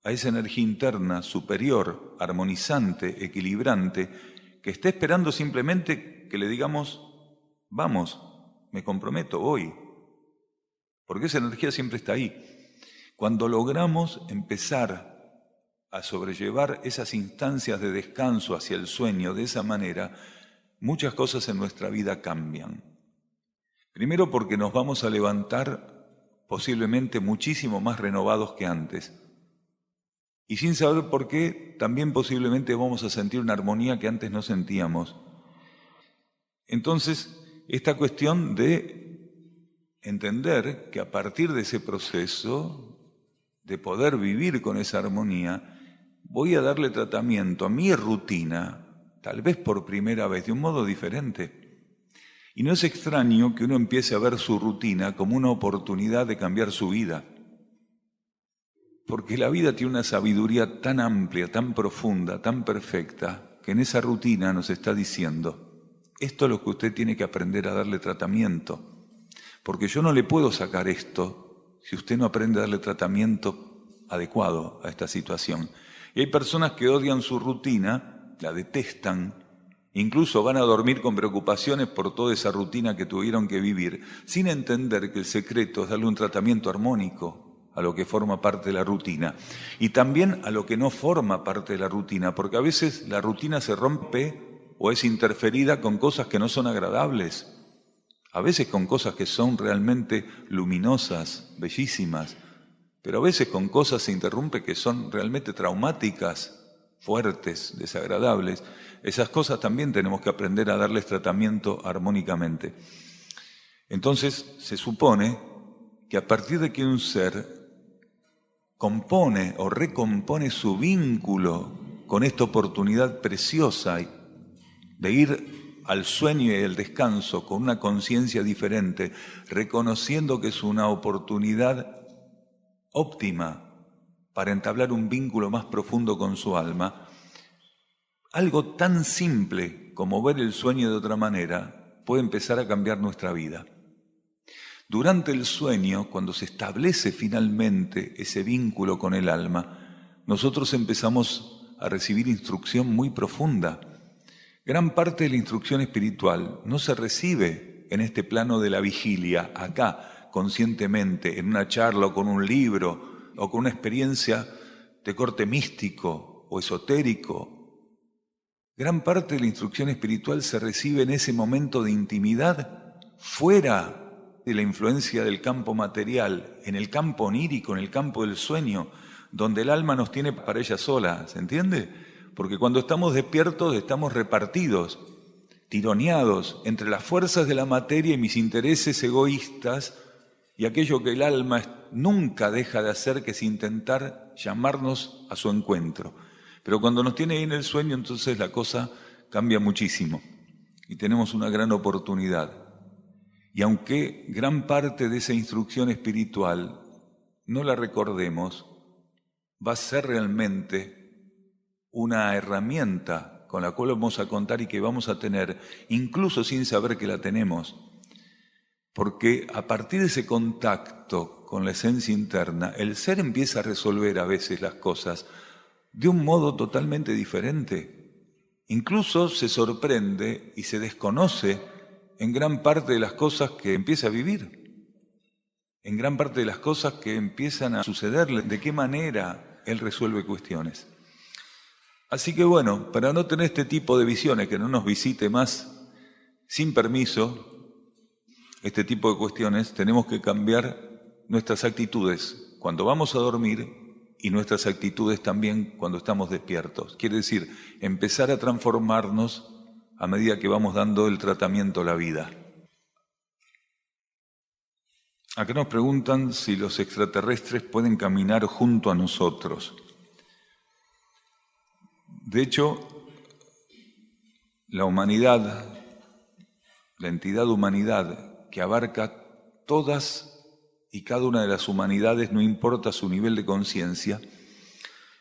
[SPEAKER 1] a esa energía interna superior, armonizante, equilibrante, que está esperando simplemente que le digamos, vamos, me comprometo hoy, porque esa energía siempre está ahí. Cuando logramos empezar a sobrellevar esas instancias de descanso hacia el sueño de esa manera, muchas cosas en nuestra vida cambian. Primero porque nos vamos a levantar posiblemente muchísimo más renovados que antes. Y sin saber por qué, también posiblemente vamos a sentir una armonía que antes no sentíamos. Entonces, esta cuestión de entender que a partir de ese proceso, de poder vivir con esa armonía, voy a darle tratamiento a mi rutina, tal vez por primera vez, de un modo diferente. Y no es extraño que uno empiece a ver su rutina como una oportunidad de cambiar su vida. Porque la vida tiene una sabiduría tan amplia, tan profunda, tan perfecta, que en esa rutina nos está diciendo, esto es lo que usted tiene que aprender a darle tratamiento. Porque yo no le puedo sacar esto si usted no aprende a darle tratamiento adecuado a esta situación. Y hay personas que odian su rutina, la detestan, incluso van a dormir con preocupaciones por toda esa rutina que tuvieron que vivir, sin entender que el secreto es darle un tratamiento armónico a lo que forma parte de la rutina y también a lo que no forma parte de la rutina, porque a veces la rutina se rompe o es interferida con cosas que no son agradables, a veces con cosas que son realmente luminosas, bellísimas, pero a veces con cosas se interrumpe que son realmente traumáticas, fuertes, desagradables. Esas cosas también tenemos que aprender a darles tratamiento armónicamente. Entonces se supone que a partir de que un ser compone o recompone su vínculo con esta oportunidad preciosa de ir al sueño y al descanso con una conciencia diferente, reconociendo que es una oportunidad óptima para entablar un vínculo más profundo con su alma, algo tan simple como ver el sueño de otra manera puede empezar a cambiar nuestra vida. Durante el sueño, cuando se establece finalmente ese vínculo con el alma, nosotros empezamos a recibir instrucción muy profunda. Gran parte de la instrucción espiritual no se recibe en este plano de la vigilia, acá, conscientemente en una charla o con un libro o con una experiencia de corte místico o esotérico. Gran parte de la instrucción espiritual se recibe en ese momento de intimidad fuera de la influencia del campo material, en el campo onírico, en el campo del sueño, donde el alma nos tiene para ella sola, ¿se entiende? Porque cuando estamos despiertos estamos repartidos, tironeados entre las fuerzas de la materia y mis intereses egoístas y aquello que el alma nunca deja de hacer, que es intentar llamarnos a su encuentro. Pero cuando nos tiene ahí en el sueño, entonces la cosa cambia muchísimo y tenemos una gran oportunidad. Y aunque gran parte de esa instrucción espiritual no la recordemos, va a ser realmente una herramienta con la cual vamos a contar y que vamos a tener, incluso sin saber que la tenemos. Porque a partir de ese contacto con la esencia interna, el ser empieza a resolver a veces las cosas de un modo totalmente diferente. Incluso se sorprende y se desconoce en gran parte de las cosas que empieza a vivir, en gran parte de las cosas que empiezan a sucederle, de qué manera él resuelve cuestiones. Así que bueno, para no tener este tipo de visiones, que no nos visite más sin permiso, este tipo de cuestiones, tenemos que cambiar nuestras actitudes cuando vamos a dormir y nuestras actitudes también cuando estamos despiertos. Quiere decir, empezar a transformarnos a medida que vamos dando el tratamiento a la vida. Acá nos preguntan si los extraterrestres pueden caminar junto a nosotros. De hecho, la humanidad, la entidad humanidad, que abarca todas y cada una de las humanidades, no importa su nivel de conciencia,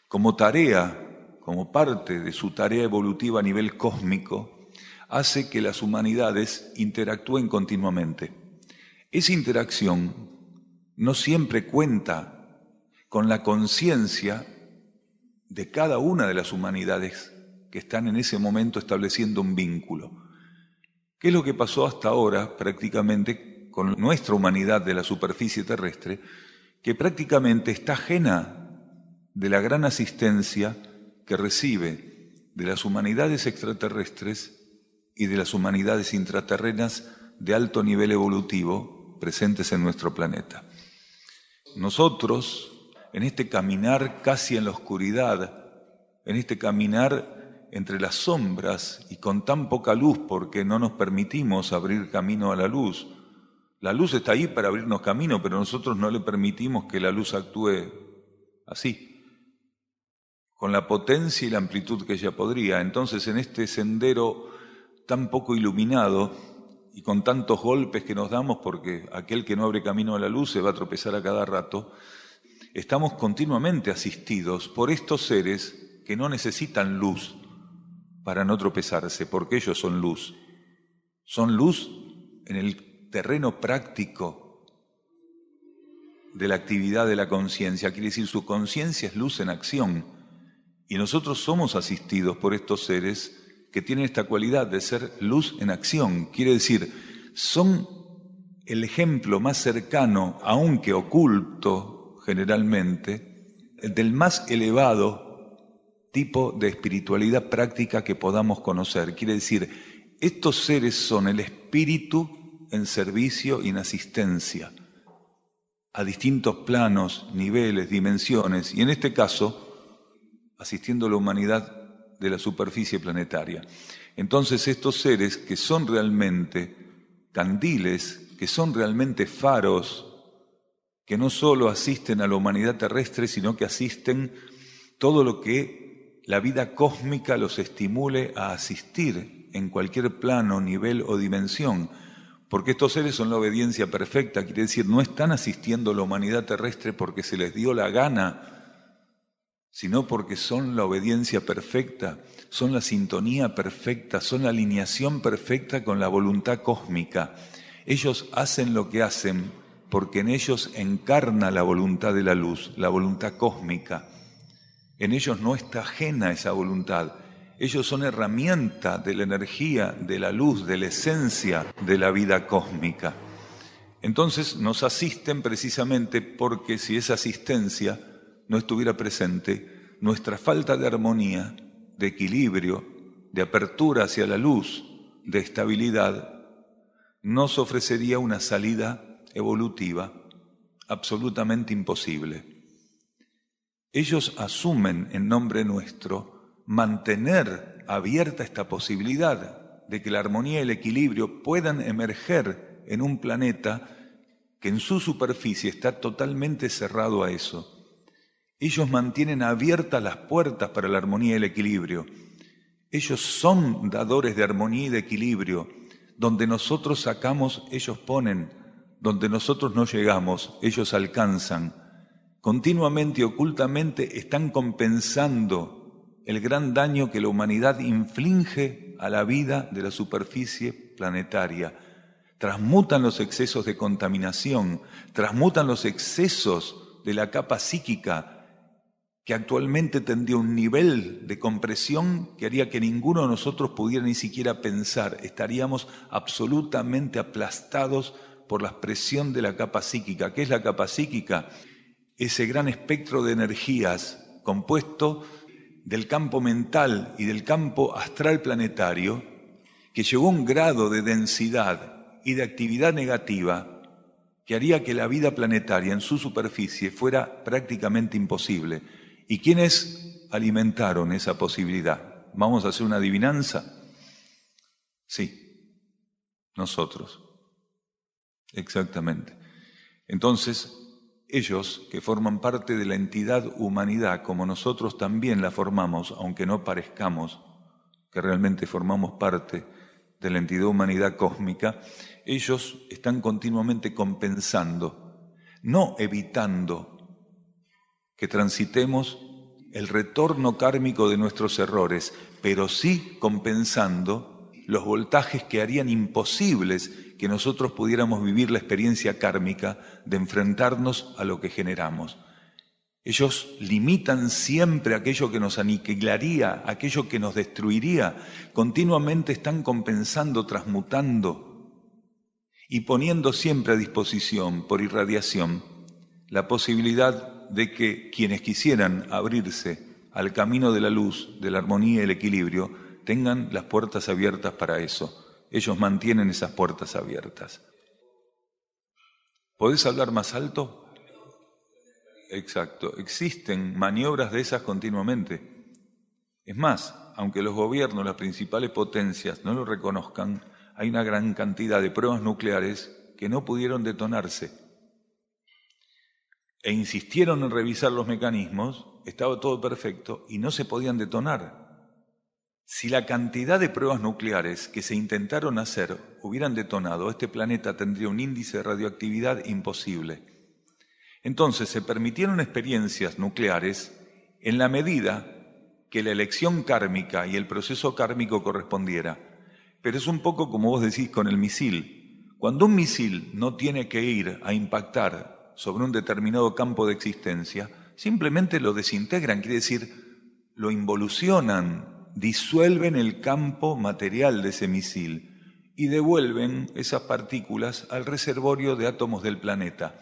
[SPEAKER 1] como tarea, como parte de su tarea evolutiva a nivel cósmico, hace que las humanidades interactúen continuamente. Esa interacción no siempre cuenta con la conciencia de cada una de las humanidades que están en ese momento estableciendo un vínculo. ¿Qué es lo que pasó hasta ahora prácticamente con nuestra humanidad de la superficie terrestre? Que prácticamente está ajena de la gran asistencia que recibe de las humanidades extraterrestres y de las humanidades intraterrenas de alto nivel evolutivo presentes en nuestro planeta. Nosotros, en este caminar casi en la oscuridad, en este caminar entre las sombras y con tan poca luz porque no nos permitimos abrir camino a la luz. La luz está ahí para abrirnos camino, pero nosotros no le permitimos que la luz actúe así, con la potencia y la amplitud que ella podría. Entonces, en este sendero tan poco iluminado y con tantos golpes que nos damos, porque aquel que no abre camino a la luz se va a tropezar a cada rato, estamos continuamente asistidos por estos seres que no necesitan luz para no tropezarse, porque ellos son luz. Son luz en el terreno práctico de la actividad de la conciencia. Quiere decir, su conciencia es luz en acción. Y nosotros somos asistidos por estos seres que tienen esta cualidad de ser luz en acción. Quiere decir, son el ejemplo más cercano, aunque oculto generalmente, del más elevado tipo de espiritualidad práctica que podamos conocer. Quiere decir, estos seres son el espíritu en servicio y en asistencia a distintos planos, niveles, dimensiones, y en este caso, asistiendo a la humanidad de la superficie planetaria. Entonces, estos seres que son realmente candiles, que son realmente faros, que no solo asisten a la humanidad terrestre, sino que asisten todo lo que la vida cósmica los estimule a asistir en cualquier plano, nivel o dimensión, porque estos seres son la obediencia perfecta, quiere decir, no están asistiendo a la humanidad terrestre porque se les dio la gana, sino porque son la obediencia perfecta, son la sintonía perfecta, son la alineación perfecta con la voluntad cósmica. Ellos hacen lo que hacen porque en ellos encarna la voluntad de la luz, la voluntad cósmica. En ellos no está ajena esa voluntad. Ellos son herramienta de la energía, de la luz, de la esencia de la vida cósmica. Entonces nos asisten precisamente porque si esa asistencia no estuviera presente, nuestra falta de armonía, de equilibrio, de apertura hacia la luz, de estabilidad, nos ofrecería una salida evolutiva absolutamente imposible. Ellos asumen en nombre nuestro mantener abierta esta posibilidad de que la armonía y el equilibrio puedan emerger en un planeta que en su superficie está totalmente cerrado a eso. Ellos mantienen abiertas las puertas para la armonía y el equilibrio. Ellos son dadores de armonía y de equilibrio. Donde nosotros sacamos, ellos ponen. Donde nosotros no llegamos, ellos alcanzan. Continuamente y ocultamente están compensando el gran daño que la humanidad inflige a la vida de la superficie planetaria. Transmutan los excesos de contaminación, transmutan los excesos de la capa psíquica, que actualmente tendría un nivel de compresión que haría que ninguno de nosotros pudiera ni siquiera pensar. Estaríamos absolutamente aplastados por la presión de la capa psíquica. ¿Qué es la capa psíquica? Ese gran espectro de energías compuesto del campo mental y del campo astral planetario, que llegó a un grado de densidad y de actividad negativa que haría que la vida planetaria en su superficie fuera prácticamente imposible. ¿Y quiénes alimentaron esa posibilidad? ¿Vamos a hacer una adivinanza? Sí, nosotros. Exactamente. Entonces, ellos que forman parte de la entidad humanidad, como nosotros también la formamos, aunque no parezcamos que realmente formamos parte de la entidad humanidad cósmica, ellos están continuamente compensando, no evitando que transitemos el retorno kármico de nuestros errores, pero sí compensando los voltajes que harían imposibles que nosotros pudiéramos vivir la experiencia kármica de enfrentarnos a lo que generamos. Ellos limitan siempre aquello que nos aniquilaría, aquello que nos destruiría. Continuamente están compensando, transmutando y poniendo siempre a disposición por irradiación la posibilidad de que quienes quisieran abrirse al camino de la luz, de la armonía y el equilibrio, tengan las puertas abiertas para eso. Ellos mantienen esas puertas abiertas. ¿Podés hablar más alto? Exacto. Existen maniobras de esas continuamente. Es más, aunque los gobiernos, las principales potencias no lo reconozcan, hay una gran cantidad de pruebas nucleares que no pudieron detonarse. E insistieron en revisar los mecanismos, estaba todo perfecto y no se podían detonar. Si la cantidad de pruebas nucleares que se intentaron hacer hubieran detonado, este planeta tendría un índice de radioactividad imposible. Entonces se permitieron experiencias nucleares en la medida que la elección kármica y el proceso kármico correspondiera. Pero es un poco como vos decís con el misil. Cuando un misil no tiene que ir a impactar sobre un determinado campo de existencia, simplemente lo desintegran, quiere decir, lo involucionan, disuelven el campo material de ese misil y devuelven esas partículas al reservorio de átomos del planeta.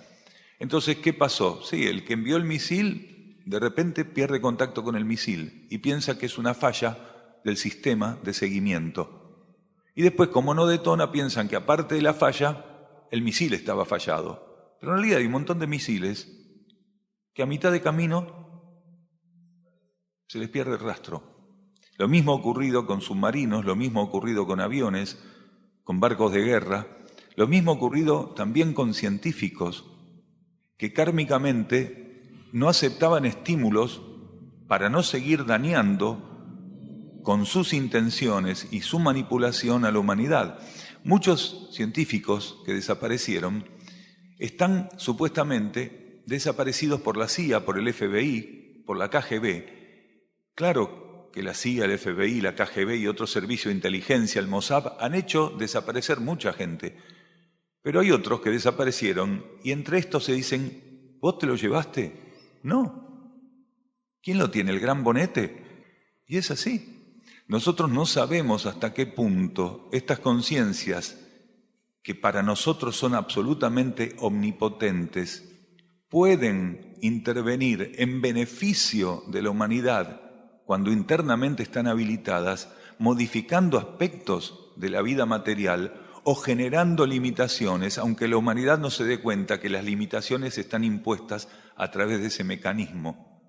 [SPEAKER 1] Entonces, ¿qué pasó? Sí, el que envió el misil de repente pierde contacto con el misil y piensa que es una falla del sistema de seguimiento. Y después, como no detona, piensan que aparte de la falla, el misil estaba fallado. Pero en realidad hay un montón de misiles que a mitad de camino se les pierde el rastro. Lo mismo ha ocurrido con submarinos, lo mismo ha ocurrido con aviones, con barcos de guerra, lo mismo ha ocurrido también con científicos que kármicamente no aceptaban estímulos para no seguir dañando con sus intenciones y su manipulación a la humanidad. Muchos científicos que desaparecieron están supuestamente desaparecidos por la CIA, por el FBI, por la KGB. Claro que la CIA, el FBI, la KGB y otros servicios de inteligencia, el Mossad, han hecho desaparecer mucha gente. Pero hay otros que desaparecieron y entre estos se dicen, ¿vos te lo llevaste? No. ¿Quién lo tiene? ¿El gran bonete? Y es así. Nosotros no sabemos hasta qué punto estas conciencias que para nosotros son absolutamente omnipotentes, pueden intervenir en beneficio de la humanidad cuando internamente están habilitadas, modificando aspectos de la vida material o generando limitaciones, aunque la humanidad no se dé cuenta que las limitaciones están impuestas a través de ese mecanismo.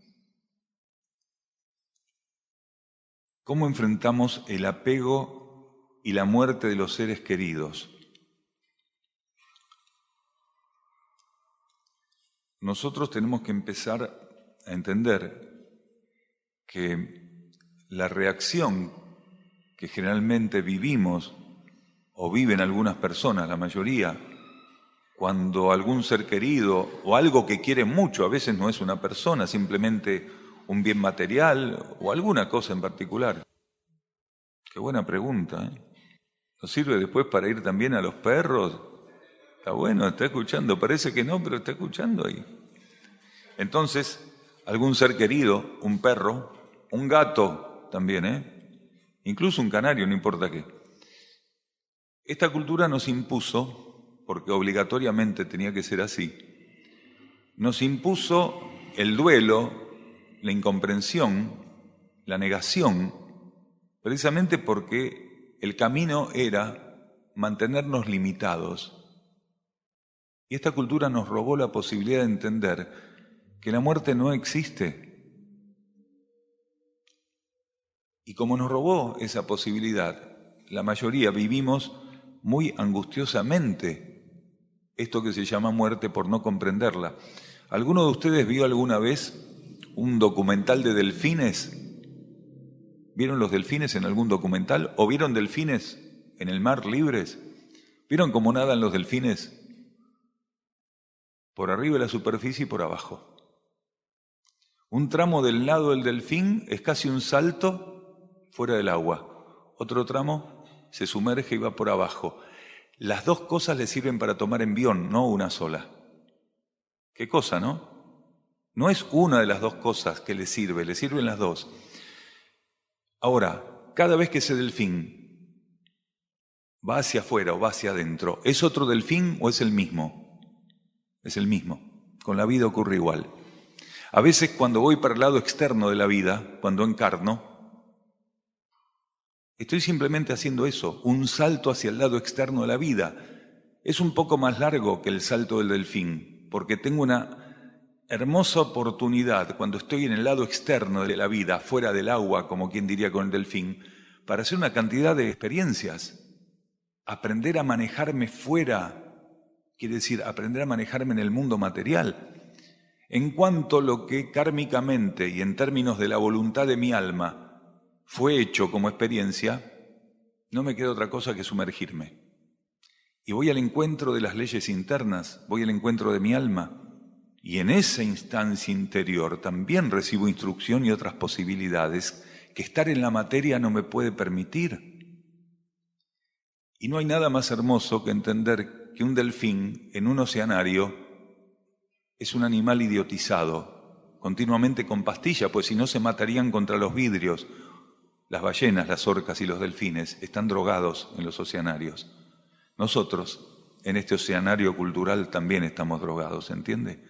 [SPEAKER 1] ¿Cómo enfrentamos el apego y la muerte de los seres queridos? Nosotros tenemos que empezar a entender que la reacción que generalmente vivimos o viven algunas personas, la mayoría, cuando algún ser querido o algo que quieren mucho, a veces no es una persona, simplemente un bien material o alguna cosa en particular. Qué buena pregunta, ¿eh? ¿Nos sirve después para ir también a los perros? Está bueno, está escuchando, parece que no, pero está escuchando ahí. Entonces, algún ser querido, un perro, un gato también, incluso un canario, no importa qué. Esta cultura nos impuso, porque obligatoriamente tenía que ser así, nos impuso el duelo, la incomprensión, la negación, precisamente porque el camino era mantenernos limitados. Y esta cultura nos robó la posibilidad de entender que la muerte no existe. Y como nos robó esa posibilidad, la mayoría vivimos muy angustiosamente esto que se llama muerte por no comprenderla. ¿Alguno de ustedes vio alguna vez un documental de delfines? ¿Vieron los delfines en algún documental? ¿O vieron delfines en el mar libres? ¿Vieron cómo nadan los delfines? Por arriba de la superficie y por abajo. Un tramo del lado del delfín es casi un salto fuera del agua. Otro tramo se sumerge y va por abajo. Las dos cosas le sirven para tomar envión, no una sola. ¿Qué cosa, no? No es una de las dos cosas que le sirven las dos. Ahora, cada vez que ese delfín va hacia afuera o va hacia adentro, ¿es otro delfín o es el mismo? Es el mismo. Con la vida ocurre igual. A veces cuando voy para el lado externo de la vida, cuando encarno, estoy simplemente haciendo eso, un salto hacia el lado externo de la vida. Es un poco más largo que el salto del delfín, porque tengo una hermosa oportunidad cuando estoy en el lado externo de la vida, fuera del agua, como quien diría con el delfín, para hacer una cantidad de experiencias. Aprender a manejarme fuera, quiere decir aprender a manejarme en el mundo material. En cuanto a lo que kármicamente y en términos de la voluntad de mi alma fue hecho como experiencia, no me queda otra cosa que sumergirme. Y voy al encuentro de las leyes internas, voy al encuentro de mi alma, y en esa instancia interior también recibo instrucción y otras posibilidades que estar en la materia no me puede permitir. Y no hay nada más hermoso que entender que un delfín en un oceanario es un animal idiotizado, continuamente con pastilla, pues si no se matarían contra los vidrios. Las ballenas, las orcas y los delfines están drogados en los oceanarios. Nosotros, en este oceanario cultural, también estamos drogados, ¿entiende?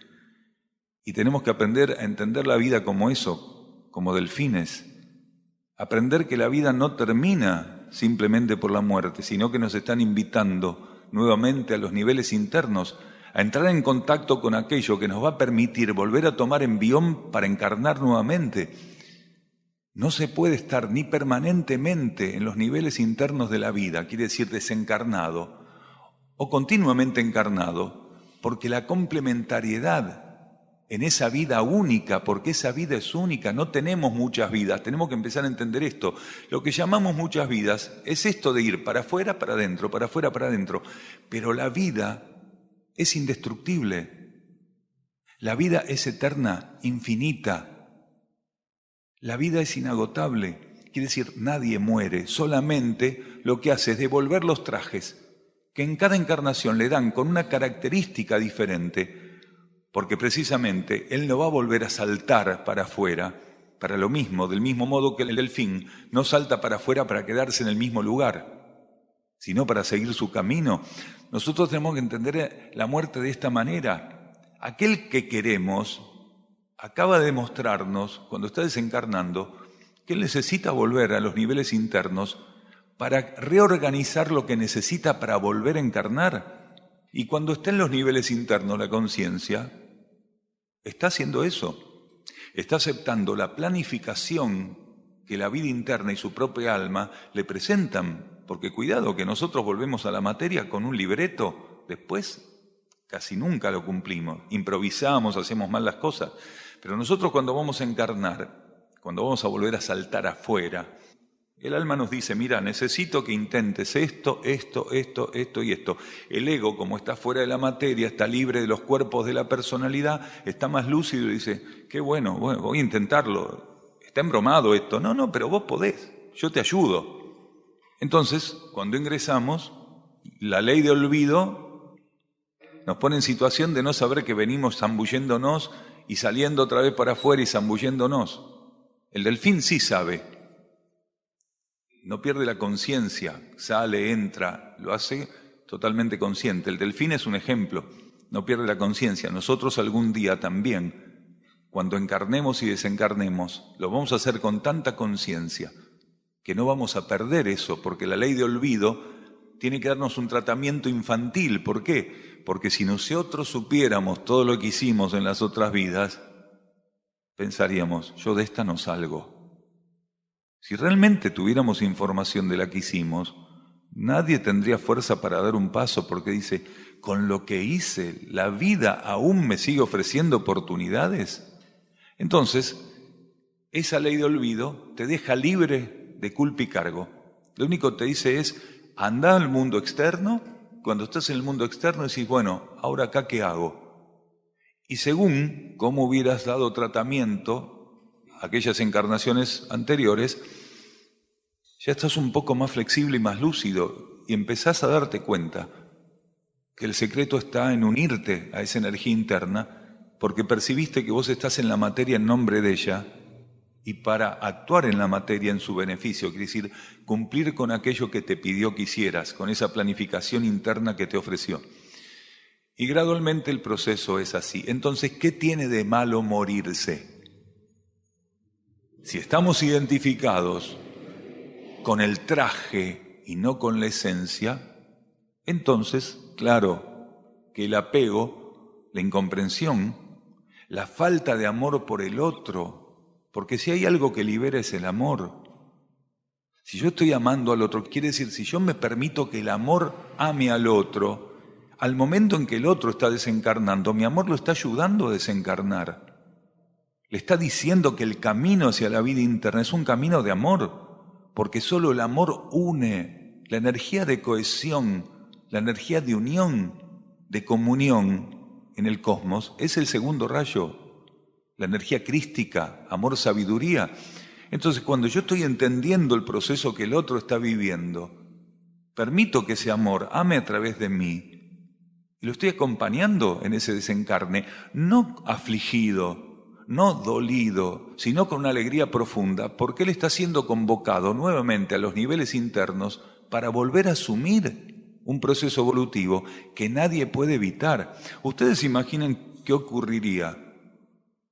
[SPEAKER 1] Y tenemos que aprender a entender la vida como eso, como delfines. Aprender que la vida no termina simplemente por la muerte, sino que nos están invitando nuevamente a los niveles internos, a entrar en contacto con aquello que nos va a permitir volver a tomar envión para encarnar nuevamente. No se puede estar ni permanentemente en los niveles internos de la vida, quiere decir desencarnado, o continuamente encarnado, porque la complementariedad en esa vida única, porque esa vida es única, no tenemos muchas vidas, tenemos que empezar a entender esto. Lo que llamamos muchas vidas es esto de ir para afuera, para adentro, para afuera, para adentro, pero la vida es indestructible, la vida es eterna, infinita. La vida es inagotable, quiere decir, nadie muere, solamente lo que hace es devolver los trajes que en cada encarnación le dan con una característica diferente, porque precisamente él no va a volver a saltar para afuera, para lo mismo, del mismo modo que el delfín no salta para afuera para quedarse en el mismo lugar. sino para seguir su camino. Nosotros tenemos que entender la muerte de esta manera. Aquel que queremos acaba de demostrarnos, cuando está desencarnando, que él necesita volver a los niveles internos para reorganizar lo que necesita para volver a encarnar. Y cuando está en los niveles internos la conciencia, está haciendo eso. Está aceptando la planificación que la vida interna y su propia alma le presentan. Porque cuidado, que nosotros volvemos a la materia con un libreto, después casi nunca lo cumplimos. Improvisamos, hacemos mal las cosas. Pero nosotros cuando vamos a encarnar, cuando vamos a volver a saltar afuera, el alma nos dice, mira, necesito que intentes esto y esto. El ego, como está fuera de la materia, está libre de los cuerpos de la personalidad, está más lúcido y dice, qué bueno, voy a intentarlo. Está embromado esto. No, pero vos podés, yo te ayudo. Entonces, cuando ingresamos, la ley de olvido nos pone en situación de no saber que venimos zambulléndonos y saliendo otra vez para afuera y zambulléndonos. El delfín sí sabe, no pierde la conciencia, sale, entra, lo hace totalmente consciente. El delfín es un ejemplo, no pierde la conciencia. Nosotros algún día también, cuando encarnemos y desencarnemos, lo vamos a hacer con tanta conciencia que no vamos a perder eso, porque la ley de olvido tiene que darnos un tratamiento infantil. ¿Por qué? Porque si nosotros supiéramos todo lo que hicimos en las otras vidas, pensaríamos, yo de esta no salgo. Si realmente tuviéramos información de la que hicimos, nadie tendría fuerza para dar un paso, porque dice, con lo que hice, ¿la vida aún me sigue ofreciendo oportunidades? Entonces, esa ley de olvido te deja libre de culpa y cargo. Lo único que te dice es, anda al mundo externo. Cuando estás en el mundo externo decís, bueno, ¿ahora acá qué hago? Y según cómo hubieras dado tratamiento a aquellas encarnaciones anteriores, ya estás un poco más flexible y más lúcido y empezás a darte cuenta que el secreto está en unirte a esa energía interna, porque percibiste que vos estás en la materia en nombre de ella y para actuar en la materia en su beneficio, quiere decir cumplir con aquello que te pidió que hicieras, con esa planificación interna que te ofreció. Y gradualmente el proceso es así. Entonces, ¿qué tiene de malo morirse? Si estamos identificados con el traje y no con la esencia, entonces, claro, que el apego, la incomprensión, la falta de amor por el otro, porque si hay algo que libera es el amor. Si yo estoy amando al otro, quiere decir, si yo me permito que el amor ame al otro, al momento en que el otro está desencarnando, mi amor lo está ayudando a desencarnar. Le está diciendo que el camino hacia la vida interna es un camino de amor, porque solo el amor une. La energía de cohesión, la energía de unión, de comunión en el cosmos, es el segundo rayo, la energía crística, amor, sabiduría. Entonces, cuando yo estoy entendiendo el proceso que el otro está viviendo, permito que ese amor ame a través de mí, y lo estoy acompañando en ese desencarne, no afligido, no dolido, sino con una alegría profunda, porque él está siendo convocado nuevamente a los niveles internos para volver a asumir un proceso evolutivo que nadie puede evitar. Ustedes imaginen qué ocurriría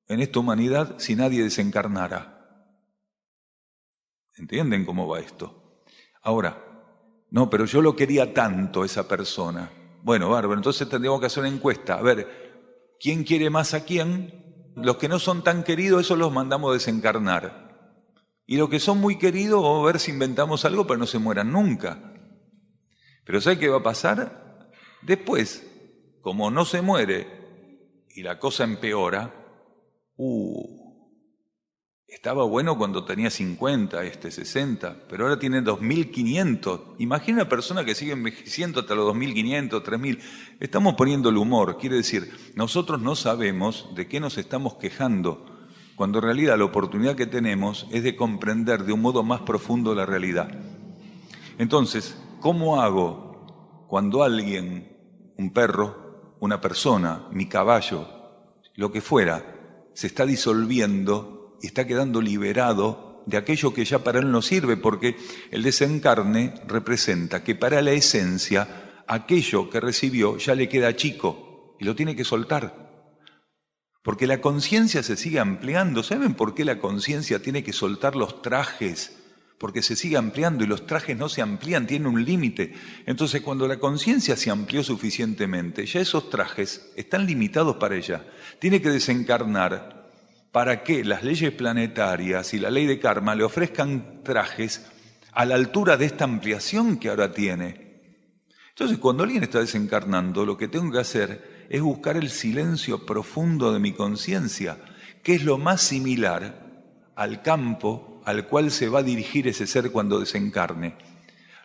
[SPEAKER 1] en esta humanidad si nadie desencarnara. ¿Entienden cómo va esto? Ahora, no, pero yo lo quería tanto esa persona. Bueno, bárbaro, entonces tendríamos que hacer una encuesta. A ver, ¿quién quiere más a quién? Los que no son tan queridos, esos los mandamos desencarnar. Y los que son muy queridos, vamos a ver si inventamos algo para que no se mueran nunca. Pero ¿sabe qué va a pasar? Después, como no se muere y la cosa empeora, estaba bueno cuando tenía 50, 60, pero ahora tiene 2.500. Imagina una persona que sigue envejeciendo hasta los 2.500, 3.000. Estamos poniendo el humor, quiere decir, nosotros no sabemos de qué nos estamos quejando, cuando en realidad la oportunidad que tenemos es de comprender de un modo más profundo la realidad. Entonces, ¿cómo hago cuando alguien, un perro, una persona, mi caballo, lo que fuera, se está disolviendo y está quedando liberado de aquello que ya para él no sirve, porque el desencarne representa que para la esencia aquello que recibió ya le queda chico y lo tiene que soltar. Porque la conciencia se sigue ampliando. ¿Saben por qué la conciencia tiene que soltar los trajes? Porque se sigue ampliando y los trajes no se amplían, tienen un límite. Entonces, cuando la conciencia se amplió suficientemente, ya esos trajes están limitados para ella. Tiene que desencarnar para que las leyes planetarias y la ley de karma le ofrezcan trajes a la altura de esta ampliación que ahora tiene. Entonces, cuando alguien está desencarnando, lo que tengo que hacer es buscar el silencio profundo de mi conciencia, que es lo más similar al campo al cual se va a dirigir ese ser cuando desencarne.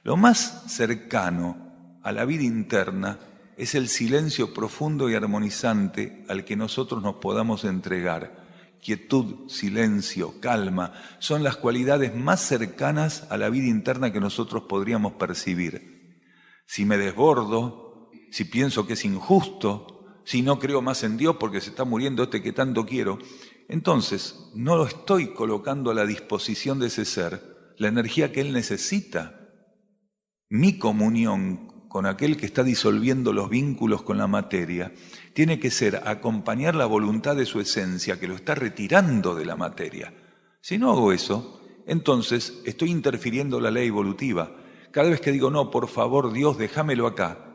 [SPEAKER 1] Lo más cercano a la vida interna es el silencio profundo y armonizante al que nosotros nos podamos entregar. Quietud, silencio, calma, son las cualidades más cercanas a la vida interna que nosotros podríamos percibir. Si me desbordo, si pienso que es injusto, si no creo más en Dios porque se está muriendo este que tanto quiero, entonces no lo estoy colocando a la disposición de ese ser, la energía que él necesita. Mi comunión con aquel que está disolviendo los vínculos con la materia tiene que ser acompañar la voluntad de su esencia que lo está retirando de la materia. Si no hago eso, entonces estoy interfiriendo la ley evolutiva. Cada vez que digo, no, por favor, Dios, déjamelo acá,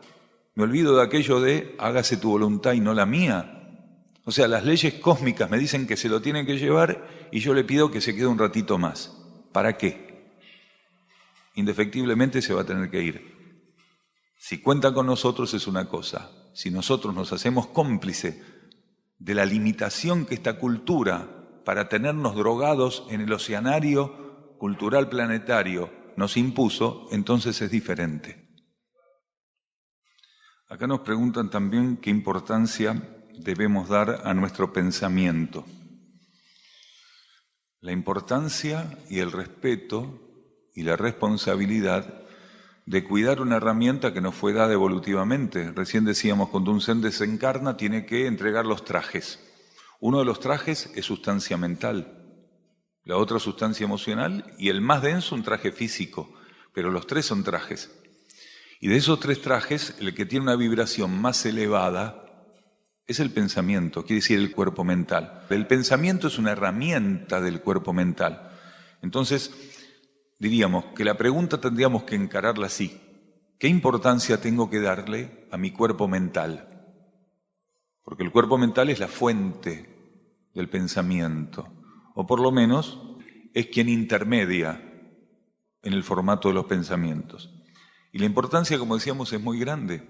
[SPEAKER 1] me olvido de aquello de hágase tu voluntad y no la mía. O sea, las leyes cósmicas me dicen que se lo tienen que llevar y yo le pido que se quede un ratito más. ¿Para qué? Indefectiblemente se va a tener que ir. Si cuenta con nosotros es una cosa. Si nosotros nos hacemos cómplice de la limitación que esta cultura, para tenernos drogados en el oceanario cultural planetario, nos impuso, entonces es diferente. Acá nos preguntan también qué importancia debemos dar a nuestro pensamiento. La importancia y el respeto y la responsabilidad de cuidar una herramienta que nos fue dada evolutivamente. Recién decíamos, cuando un ser desencarna tiene que entregar los trajes. Uno de los trajes es sustancia mental, la otra sustancia emocional y el más denso un traje físico, pero los tres son trajes. Y de esos tres trajes, el que tiene una vibración más elevada es el pensamiento, quiere decir el cuerpo mental. El pensamiento es una herramienta del cuerpo mental. Entonces, diríamos que la pregunta tendríamos que encararla así. ¿Qué importancia tengo que darle a mi cuerpo mental? Porque el cuerpo mental es la fuente del pensamiento, o por lo menos es quien intermedia en el formato de los pensamientos. Y la importancia, como decíamos, es muy grande,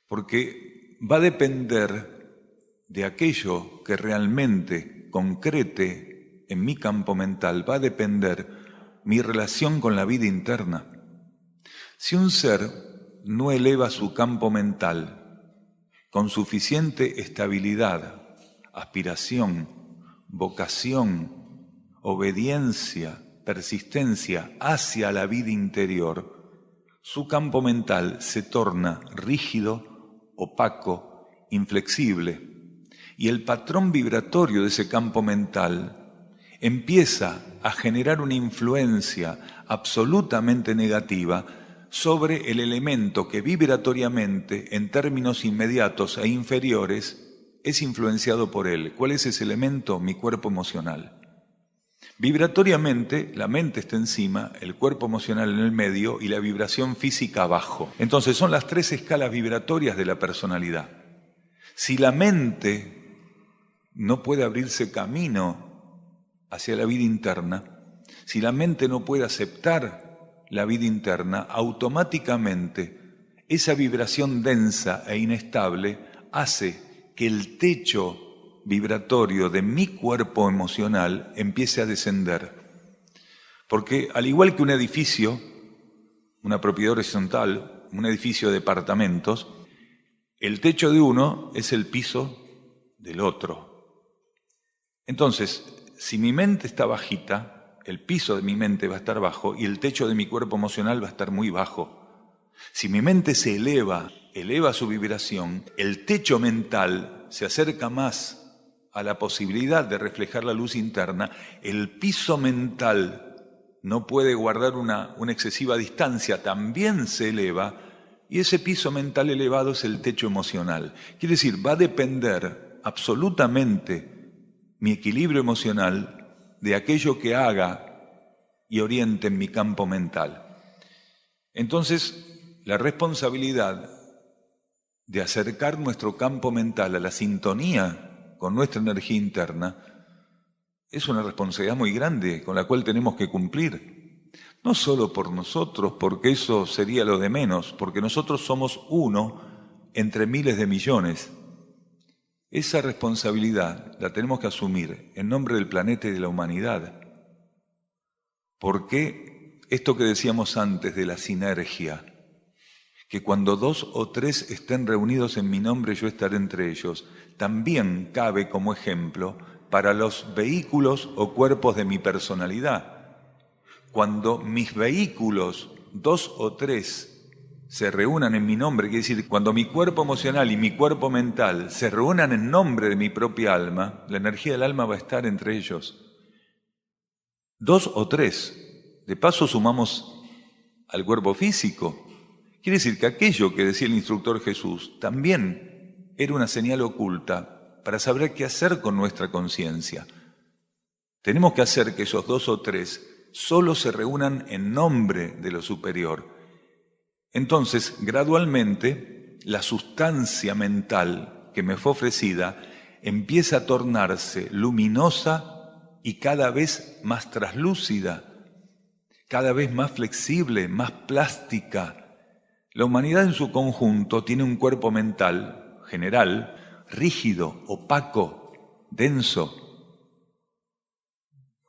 [SPEAKER 1] porque va a depender de aquello que realmente concrete en mi campo mental, va a depender mi relación con la vida interna. Si un ser no eleva su campo mental con suficiente estabilidad, aspiración, vocación, obediencia, persistencia hacia la vida interior, su campo mental se torna rígido, opaco, inflexible, y el patrón vibratorio de ese campo mental empieza a generar una influencia absolutamente negativa sobre el elemento que vibratoriamente, en términos inmediatos e inferiores, es influenciado por él. ¿Cuál es ese elemento? Mi cuerpo emocional. Vibratoriamente, la mente está encima, el cuerpo emocional en el medio y la vibración física abajo. Entonces, son las tres escalas vibratorias de la personalidad. Si la mente no puede abrirse camino hacia la vida interna, si la mente no puede aceptar la vida interna, automáticamente esa vibración densa e inestable hace que el techo vibratorio de mi cuerpo emocional empiece a descender. Porque al igual que un edificio, una propiedad horizontal, un edificio de departamentos, el techo de uno es el piso del otro. Entonces, si mi mente está bajita, el piso de mi mente va a estar bajo y el techo de mi cuerpo emocional va a estar muy bajo. Si mi mente se eleva su vibración, el techo mental se acerca más a la posibilidad de reflejar la luz interna, el piso mental no puede guardar una excesiva distancia, también se eleva, y ese piso mental elevado es el techo emocional. Quiere decir, va a depender absolutamente mi equilibrio emocional de aquello que haga y oriente en mi campo mental. Entonces, la responsabilidad de acercar nuestro campo mental a la sintonía con nuestra energía interna es una responsabilidad muy grande con la cual tenemos que cumplir. No solo por nosotros, porque eso sería lo de menos, porque nosotros somos uno entre miles de millones. Esa responsabilidad la tenemos que asumir en nombre del planeta y de la humanidad. Porque esto que decíamos antes de la sinergia, que cuando 2 o 3 estén reunidos en mi nombre, yo estaré entre ellos, también cabe como ejemplo para los vehículos o cuerpos de mi personalidad. Cuando mis vehículos, 2 o 3, se reúnan en mi nombre, quiere decir, cuando mi cuerpo emocional y mi cuerpo mental se reúnan en nombre de mi propia alma, la energía del alma va a estar entre ellos. 2 o 3. De paso sumamos al cuerpo físico. Quiere decir que aquello que decía el instructor Jesús también era una señal oculta para saber qué hacer con nuestra conciencia. Tenemos que hacer que esos 2 o 3 solo se reúnan en nombre de lo superior. Entonces, gradualmente, la sustancia mental que me fue ofrecida empieza a tornarse luminosa y cada vez más traslúcida, cada vez más flexible, más plástica. La humanidad en su conjunto tiene un cuerpo mental general, rígido, opaco, denso.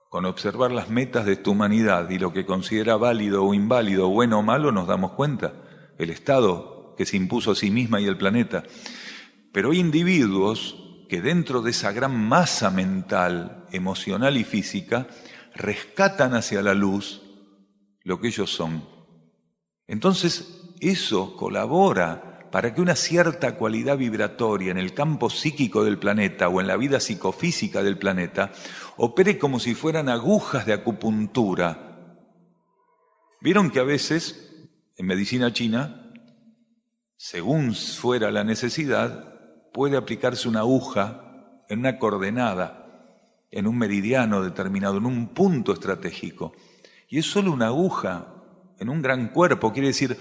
[SPEAKER 1] Con observar las metas de esta humanidad y lo que considera válido o inválido, bueno o malo, nos damos cuenta. El Estado que se impuso a sí misma y el planeta. Pero hay individuos que dentro de esa gran masa mental, emocional y física, rescatan hacia la luz lo que ellos son. Entonces, eso colabora para que una cierta cualidad vibratoria en el campo psíquico del planeta o en la vida psicofísica del planeta opere como si fueran agujas de acupuntura. ¿Vieron que a veces, en medicina china, según fuera la necesidad, puede aplicarse una aguja en una coordenada, en un meridiano determinado, en un punto estratégico? Y es solo una aguja en un gran cuerpo, quiere decir,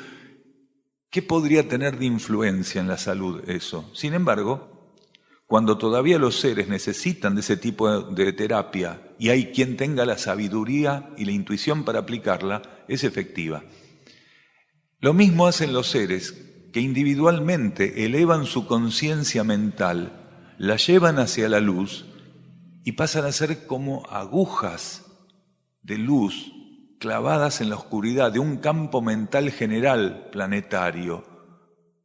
[SPEAKER 1] ¿qué podría tener de influencia en la salud eso? Sin embargo, cuando todavía los seres necesitan de ese tipo de terapia y hay quien tenga la sabiduría y la intuición para aplicarla, es efectiva. Lo mismo hacen los seres que individualmente elevan su conciencia mental, la llevan hacia la luz y pasan a ser como agujas de luz clavadas en la oscuridad de un campo mental general planetario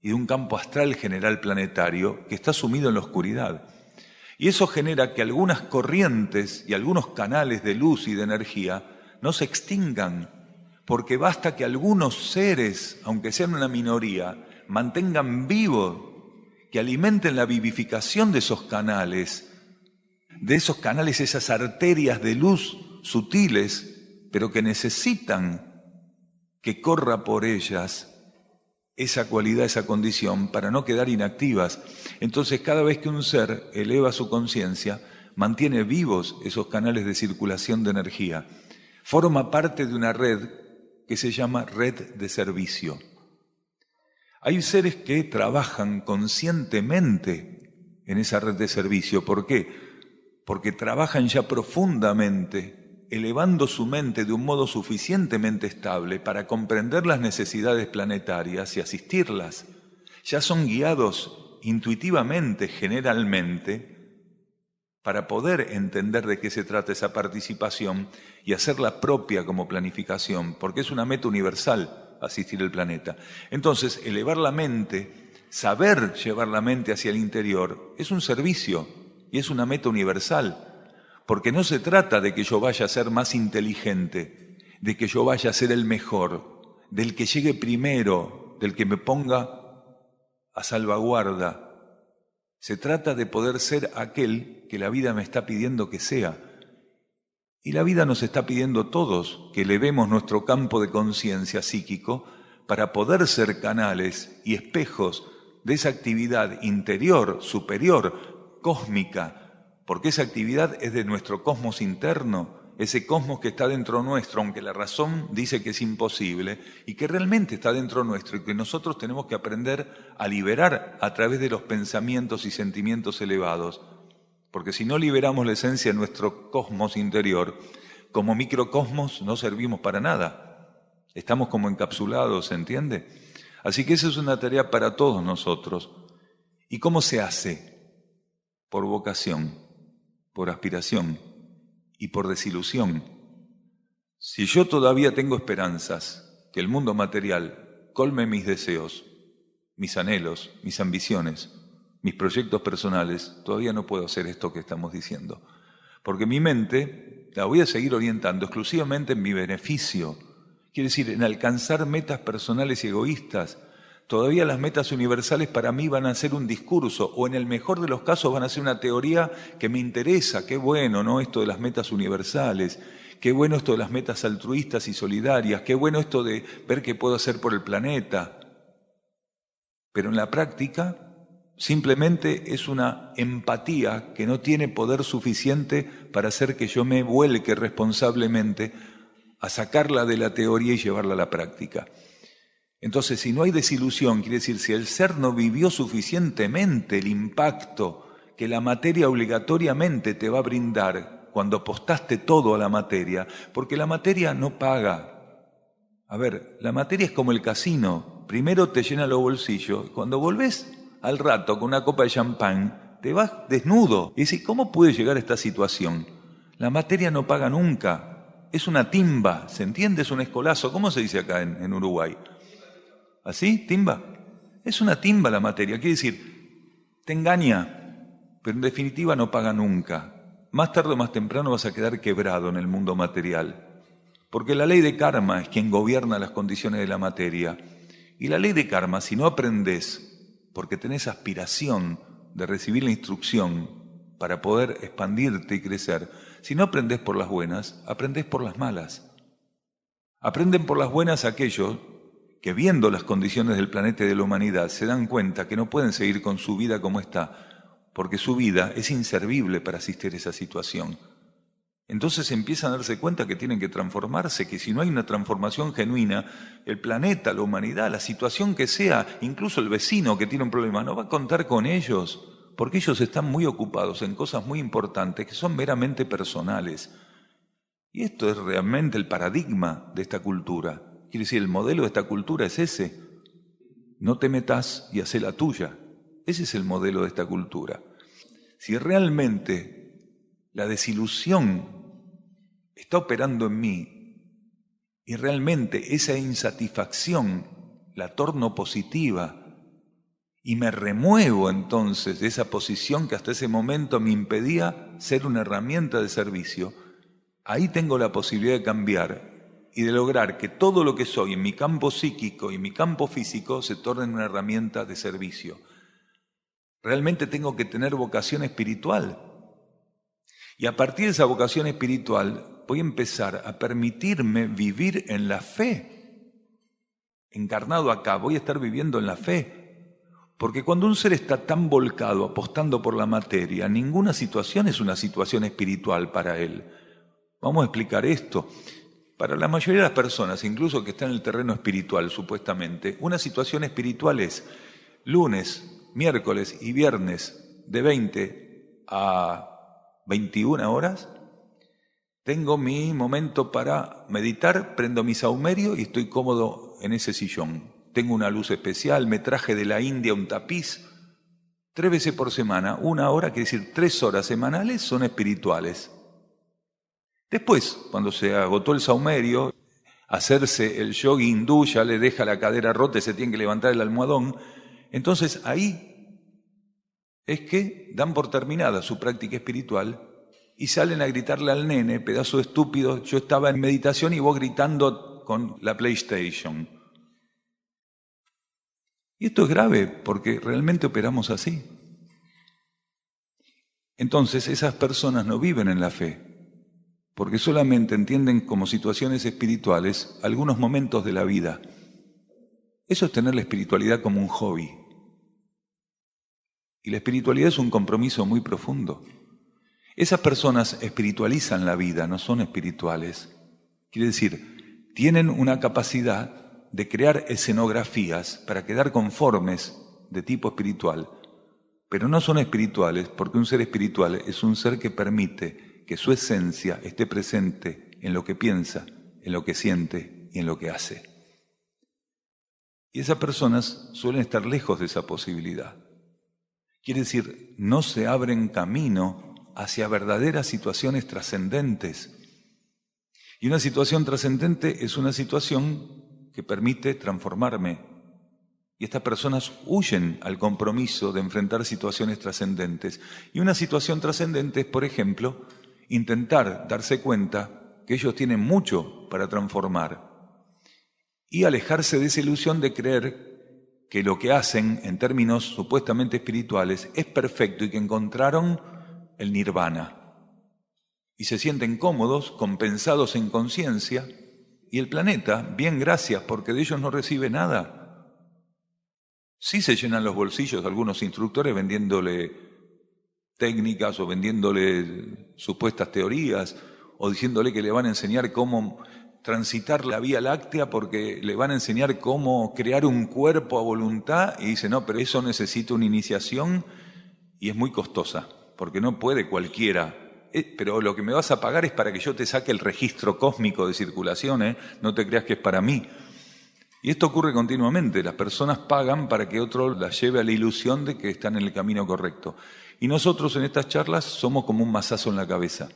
[SPEAKER 1] y de un campo astral general planetario que está sumido en la oscuridad. Y eso genera que algunas corrientes y algunos canales de luz y de energía no se extingan, porque basta que algunos seres, aunque sean una minoría, mantengan vivo, que alimenten la vivificación de esos canales, esas arterias de luz sutiles, pero que necesitan que corra por ellas esa cualidad, esa condición, para no quedar inactivas. Entonces, cada vez que un ser eleva su conciencia, mantiene vivos esos canales de circulación de energía. Forma parte de una red que se llama red de servicio. Hay seres que trabajan conscientemente en esa red de servicio. ¿Por qué? Porque trabajan ya profundamente, elevando su mente de un modo suficientemente estable para comprender las necesidades planetarias y asistirlas. Ya son guiados intuitivamente, generalmente, para poder entender de qué se trata esa participación y hacerla propia como planificación, porque es una meta universal asistir al planeta. Entonces, elevar la mente, saber llevar la mente hacia el interior, es un servicio y es una meta universal. Porque no se trata de que yo vaya a ser más inteligente, de que yo vaya a ser el mejor, del que llegue primero, del que me ponga a salvaguarda Se trata de poder ser aquel que la vida me está pidiendo que sea. Y la vida nos está pidiendo a todos que elevemos nuestro campo de conciencia psíquico para poder ser canales y espejos de esa actividad interior, superior, cósmica, porque esa actividad es de nuestro cosmos interno, ese cosmos que está dentro nuestro, aunque la razón dice que es imposible, y que realmente está dentro nuestro y que nosotros tenemos que aprender a liberar a través de los pensamientos y sentimientos elevados. Porque si no liberamos la esencia de nuestro cosmos interior, como microcosmos no servimos para nada. Estamos como encapsulados, ¿se entiende? Así que esa es una tarea para todos nosotros. ¿Y cómo se hace? Por vocación, por aspiración y por desilusión. Si yo todavía tengo esperanzas que el mundo material colme mis deseos, mis anhelos, mis ambiciones, mis proyectos personales, todavía no puedo hacer esto que estamos diciendo. Porque mi mente la voy a seguir orientando exclusivamente en mi beneficio. Quiere decir, en alcanzar metas personales y egoístas. Todavía las metas universales para mí van a ser un discurso, o en el mejor de los casos van a ser una teoría que me interesa. Qué bueno, ¿no? Esto de las metas universales. Qué bueno esto de las metas altruistas y solidarias. Qué bueno esto de ver qué puedo hacer por el planeta. Pero en la práctica simplemente es una empatía que no tiene poder suficiente para hacer que yo me vuelque responsablemente a sacarla de la teoría y llevarla a la práctica. Entonces, si no hay desilusión, quiere decir, si el ser no vivió suficientemente el impacto que la materia obligatoriamente te va a brindar cuando apostaste todo a la materia, porque la materia no paga. A ver, la materia es como el casino, primero te llena los bolsillos, cuando volvés al rato con una copa de champán, te vas desnudo. Y decís, ¿cómo pude llegar a esta situación? La materia no paga nunca, es una timba, ¿se entiende? Es un escolazo, ¿cómo se dice acá en Uruguay? ¿Así? ¿Timba? Es una timba la materia, quiere decir, te engaña, pero en definitiva no paga nunca. Más tarde o más temprano vas a quedar quebrado en el mundo material, porque la ley de karma es quien gobierna las condiciones de la materia. Y la ley de karma, si no aprendes, porque tenés aspiración de recibir la instrucción para poder expandirte y crecer, si no aprendés por las buenas, aprendés por las malas. Aprenden por las buenas aquellos que viendo las condiciones del planeta y de la humanidad se dan cuenta que no pueden seguir con su vida como está, porque su vida es inservible para asistir a esa situación. Entonces empiezan a darse cuenta que tienen que transformarse, que si no hay una transformación genuina, el planeta, la humanidad, la situación que sea, incluso el vecino que tiene un problema, no va a contar con ellos, porque ellos están muy ocupados en cosas muy importantes que son meramente personales. Y esto es realmente el paradigma de esta cultura. Quiere decir, el modelo de esta cultura es ese. No te metas y hacé la tuya. Ese es el modelo de esta cultura. Si realmente la desilusión está operando en mí y realmente esa insatisfacción la torno positiva y me remuevo entonces de esa posición que hasta ese momento me impedía ser una herramienta de servicio, ahí tengo la posibilidad de cambiar y de lograr que todo lo que soy en mi campo psíquico y en mi campo físico se torne en una herramienta de servicio. Realmente tengo que tener vocación espiritual. Y a partir de esa vocación espiritual voy a empezar a permitirme vivir en la fe. Encarnado acá, voy a estar viviendo en la fe. Porque cuando un ser está tan volcado, apostando por la materia, ninguna situación es una situación espiritual para él. Vamos a explicar esto. Para la mayoría de las personas, incluso que están en el terreno espiritual, supuestamente, una situación espiritual es lunes, miércoles y viernes de 20 a 21 horas, tengo mi momento para meditar, prendo mi saumerio y estoy cómodo en ese sillón. Tengo una luz especial, me traje de la India un tapiz. 3 veces por semana, 1 hora, quiere decir 3 horas semanales son espirituales. Después, cuando se agotó el saumerio, hacerse el yogi hindú ya le deja la cadera rota y se tiene que levantar el almohadón, entonces ahí es que dan por terminada su práctica espiritual y salen a gritarle al nene, pedazo de estúpido, yo estaba en meditación y vos gritando con la PlayStation. Y esto es grave porque realmente operamos así. Entonces esas personas no viven en la fe, porque solamente entienden como situaciones espirituales algunos momentos de la vida. Eso es tener la espiritualidad como un hobby. Y la espiritualidad es un compromiso muy profundo. Esas personas espiritualizan la vida, no son espirituales. Quiere decir, tienen una capacidad de crear escenografías para quedar conformes de tipo espiritual, pero no son espirituales porque un ser espiritual es un ser que permite que su esencia esté presente en lo que piensa, en lo que siente y en lo que hace. Y esas personas suelen estar lejos de esa posibilidad. Quiere decir, no se abren camino hacia verdaderas situaciones trascendentes. Y una situación trascendente es una situación que permite transformarme. Y estas personas huyen al compromiso de enfrentar situaciones trascendentes. Y una situación trascendente es, por ejemplo, intentar darse cuenta que ellos tienen mucho para transformar y alejarse de esa ilusión de creer que lo que hacen en términos supuestamente espirituales es perfecto y que encontraron el nirvana. Y se sienten cómodos, compensados en conciencia, y el planeta, bien gracias, porque de ellos no recibe nada. Sí se llenan los bolsillos de algunos instructores vendiéndole técnicas o vendiéndole supuestas teorías o diciéndole que le van a enseñar cómo transitar la Vía Láctea porque le van a enseñar cómo crear un cuerpo a voluntad y dice, no, pero eso necesita una iniciación y es muy costosa, porque no puede cualquiera. Pero lo que me vas a pagar es para que yo te saque el registro cósmico de circulación, no te creas que es para mí. Y esto ocurre continuamente, las personas pagan para que otro las lleve a la ilusión de que están en el camino correcto. Y nosotros en estas charlas somos como un mazazo en la cabeza,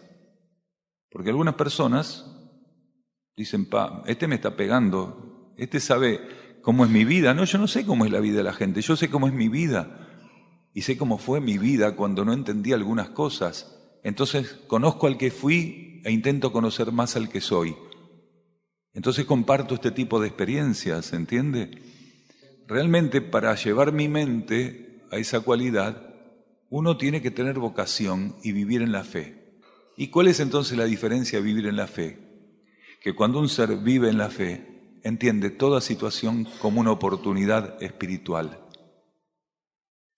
[SPEAKER 1] porque algunas personas dicen, este me está pegando, este sabe cómo es mi vida. No, yo no sé cómo es la vida de la gente, yo sé cómo es mi vida. Y sé cómo fue mi vida cuando no entendía algunas cosas. Entonces conozco al que fui e intento conocer más al que soy. Entonces comparto este tipo de experiencias, ¿entiende? Realmente para llevar mi mente a esa cualidad, uno tiene que tener vocación y vivir en la fe. ¿Y cuál es entonces la diferencia de vivir en la fe? Que cuando un ser vive en la fe, entiende toda situación como una oportunidad espiritual.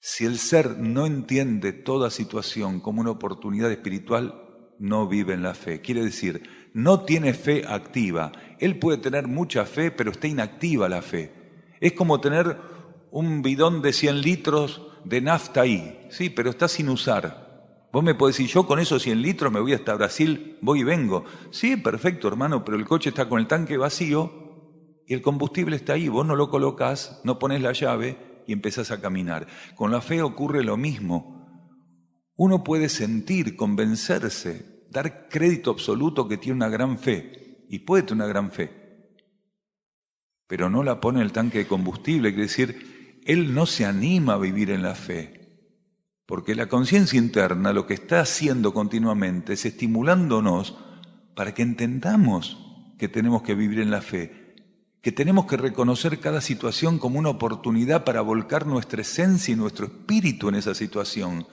[SPEAKER 1] Si el ser no entiende toda situación como una oportunidad espiritual, no vive en la fe. Quiere decir, no tiene fe activa. Él puede tener mucha fe, pero está inactiva la fe. Es como tener un bidón de 100 litros de nafta ahí, sí, pero está sin usar. Vos me podés decir, yo con esos 100 litros me voy hasta Brasil, voy y vengo. Sí, perfecto, hermano, pero el coche está con el tanque vacío y el combustible está ahí. Vos no lo colocás, no pones la llave y empezás a caminar. Con la fe ocurre lo mismo. Uno puede sentir, convencerse, dar crédito absoluto que tiene una gran fe, y puede tener una gran fe, pero no la pone en el tanque de combustible. Quiere decir, él no se anima a vivir en la fe. Porque la conciencia interna lo que está haciendo continuamente es estimulándonos para que entendamos que tenemos que vivir en la fe, que tenemos que reconocer cada situación como una oportunidad para volcar nuestra esencia y nuestro espíritu en esa situación.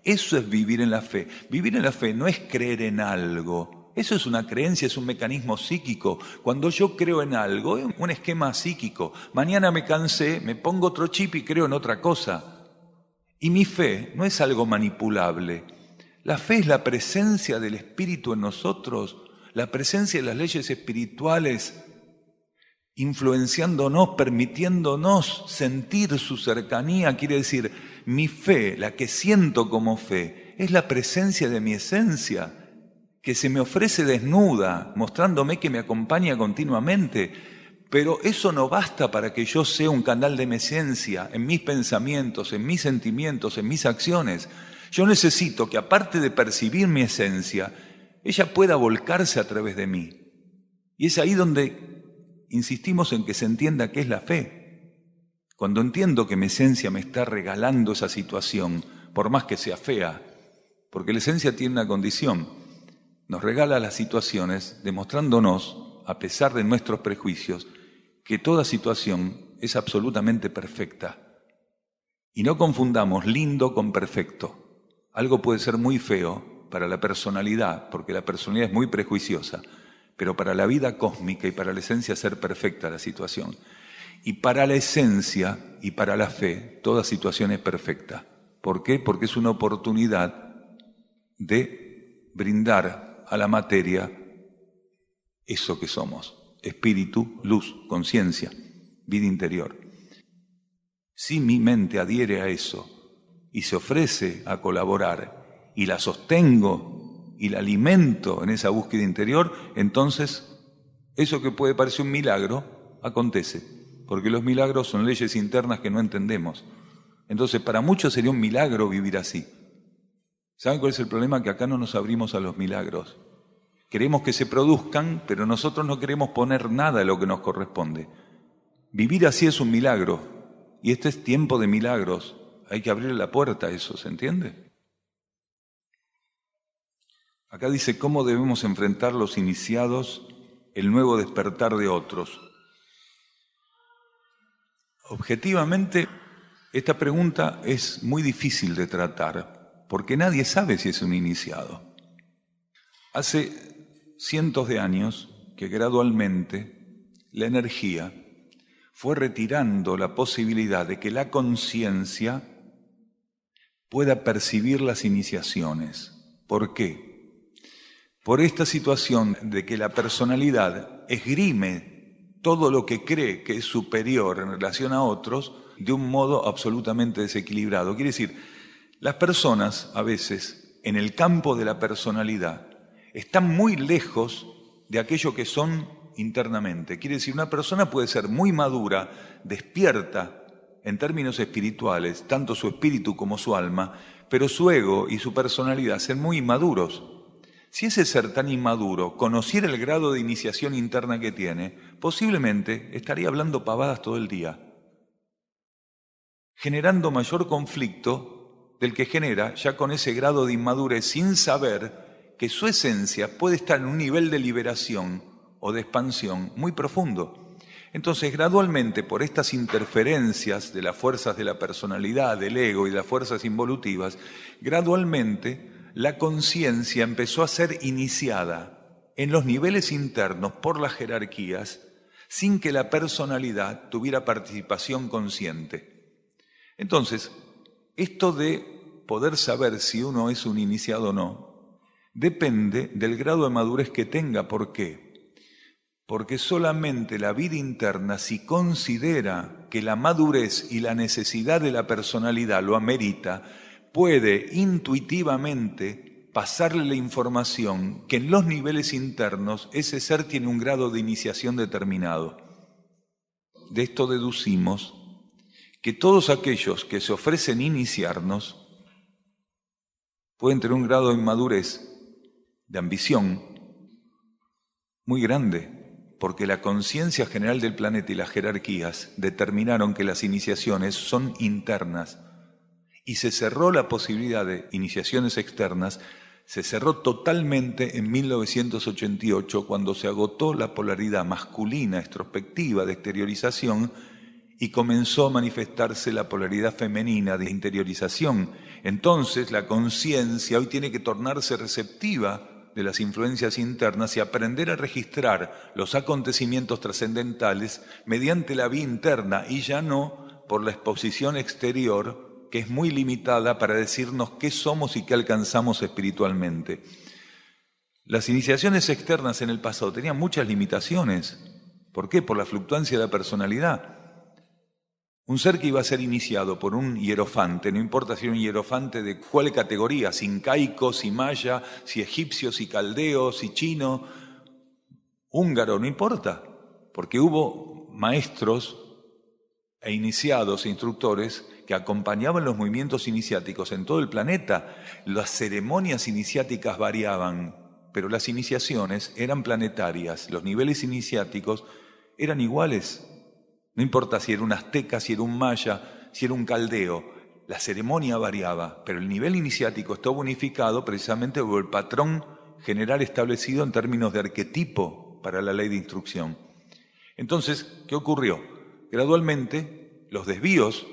[SPEAKER 1] Eso es vivir en la fe. Vivir en la fe no es creer en algo. Eso es una creencia, es un mecanismo psíquico. Cuando yo creo en algo, es un esquema psíquico. Mañana me cansé, me pongo otro chip y creo en otra cosa. Y mi fe no es algo manipulable. La fe es la presencia del Espíritu en nosotros, la presencia de las leyes espirituales influenciándonos, permitiéndonos sentir su cercanía. Quiere decir, mi fe, la que siento como fe, es la presencia de mi esencia, que se me ofrece desnuda, mostrándome que me acompaña continuamente. Pero eso no basta para que yo sea un canal de mi esencia en mis pensamientos, en mis sentimientos, en mis acciones. Yo necesito que, aparte de percibir mi esencia, ella pueda volcarse a través de mí. Y es ahí donde insistimos en que se entienda qué es la fe. Cuando entiendo que mi esencia me está regalando esa situación, por más que sea fea, porque la esencia tiene una condición, nos regala las situaciones demostrándonos, a pesar de nuestros prejuicios, que toda situación es absolutamente perfecta. Y no confundamos lindo con perfecto. algo puede ser muy feo para la personalidad, porque la personalidad es muy prejuiciosa, pero para la vida cósmica y para la esencia ser perfecta la situación. Y para la esencia y para la fe, toda situación es perfecta. ¿Por qué? Porque es una oportunidad de brindar a la materia eso que somos: espíritu, luz, conciencia, vida interior. Si mi mente adhiere a eso y se ofrece a colaborar y la sostengo y la alimento en esa búsqueda interior, entonces eso que puede parecer un milagro acontece, porque los milagros son leyes internas que no entendemos. Entonces para muchos sería un milagro vivir así. ¿Saben cuál es el problema? Que acá no nos abrimos a los milagros. Queremos que se produzcan, pero nosotros no queremos poner nada de lo que nos corresponde. Vivir así es un milagro, y este es tiempo de milagros. Hay que abrir la puerta a eso, ¿se entiende? Acá dice cómo debemos enfrentar los iniciados el nuevo despertar de otros. Objetivamente, esta pregunta es muy difícil de tratar, porque nadie sabe si es un iniciado. Hace cientos de años que gradualmente la energía fue retirando la posibilidad de que la conciencia pueda percibir las iniciaciones. ¿Por qué? Por esta situación de que la personalidad esgrime todo lo que cree que es superior en relación a otros de un modo absolutamente desequilibrado. Quiere decir, las personas a veces en el campo de la personalidad están muy lejos de aquello que son internamente. Quiere decir, una persona puede ser muy madura, despierta en términos espirituales, tanto su espíritu como su alma, pero su ego y su personalidad son muy inmaduros. Si ese ser tan inmaduro conociera el grado de iniciación interna que tiene, posiblemente estaría hablando pavadas todo el día, generando mayor conflicto del que genera ya con ese grado de inmadurez, sin saber que su esencia puede estar en un nivel de liberación o de expansión muy profundo. Entonces, gradualmente, por estas interferencias de las fuerzas de la personalidad, del ego y de las fuerzas involutivas, gradualmente la conciencia empezó a ser iniciada en los niveles internos por las jerarquías, sin que la personalidad tuviera participación consciente. Entonces, esto de poder saber si uno es un iniciado o no, depende del grado de madurez que tenga. ¿Por qué? Porque solamente la vida interna, si considera que la madurez y la necesidad de la personalidad lo amerita, puede intuitivamente pasarle la información que en los niveles internos ese ser tiene un grado de iniciación determinado. De esto deducimos que todos aquellos que se ofrecen iniciarnos pueden tener un grado de inmadurez, de ambición, muy grande, porque la conciencia general del planeta y las jerarquías determinaron que las iniciaciones son internas y se cerró la posibilidad de iniciaciones externas, se cerró totalmente en 1988 cuando se agotó la polaridad masculina extrospectiva de exteriorización y comenzó a manifestarse la polaridad femenina de interiorización. Entonces la conciencia hoy tiene que tornarse receptiva de las influencias internas y aprender a registrar los acontecimientos trascendentales mediante la vía interna y ya no por la exposición exterior, que es muy limitada para decirnos qué somos y qué alcanzamos espiritualmente. Las iniciaciones externas en el pasado tenían muchas limitaciones. ¿Por qué? Por la fluctuancia de la personalidad. Un ser que iba a ser iniciado por un hierofante, no importa si era un hierofante de cuál categoría, si incaico, si maya, si egipcio, si caldeo, si chino, húngaro, no importa, porque hubo maestros e iniciados e instructores que acompañaban los movimientos iniciáticos en todo el planeta. Las ceremonias iniciáticas variaban, pero las iniciaciones eran planetarias, los niveles iniciáticos eran iguales. No importa si era un azteca, si era un maya, si era un caldeo, la ceremonia variaba, pero el nivel iniciático estaba unificado precisamente por el patrón general establecido en términos de arquetipo para la ley de instrucción. Entonces, ¿qué ocurrió? Gradualmente, los desvíos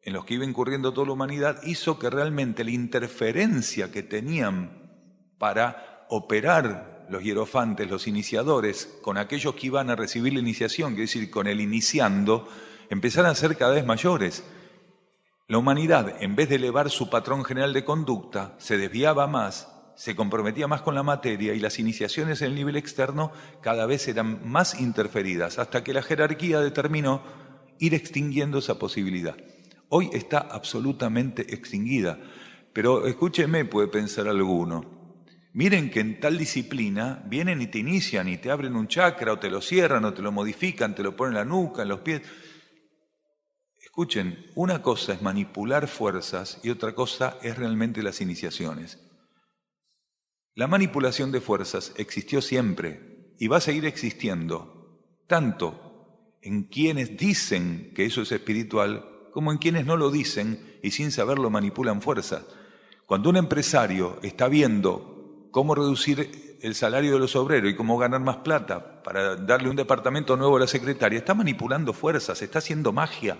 [SPEAKER 1] en los que iba incurriendo toda la humanidad hizo que realmente la interferencia que tenían para operar los hierofantes, los iniciadores, con aquellos que iban a recibir la iniciación, quiere decir, con el iniciando, empezaron a ser cada vez mayores. La humanidad, en vez de elevar su patrón general de conducta, se desviaba más, se comprometía más con la materia y las iniciaciones en el nivel externo cada vez eran más interferidas, hasta que la jerarquía determinó ir extinguiendo esa posibilidad. Hoy está absolutamente extinguida, pero escúcheme, puede pensar alguno. Miren que en tal disciplina vienen y te inician y te abren un chakra o te lo cierran o te lo modifican, te lo ponen en la nuca, en los pies. Escuchen, una cosa es manipular fuerzas y otra cosa es realmente las iniciaciones. La manipulación de fuerzas existió siempre y va a seguir existiendo, tanto en quienes dicen que eso es espiritual como en quienes no lo dicen y sin saberlo manipulan fuerzas. Cuando un empresario está viendo cómo reducir el salario de los obreros y cómo ganar más plata para darle un departamento nuevo a la secretaria, está manipulando fuerzas, está haciendo magia.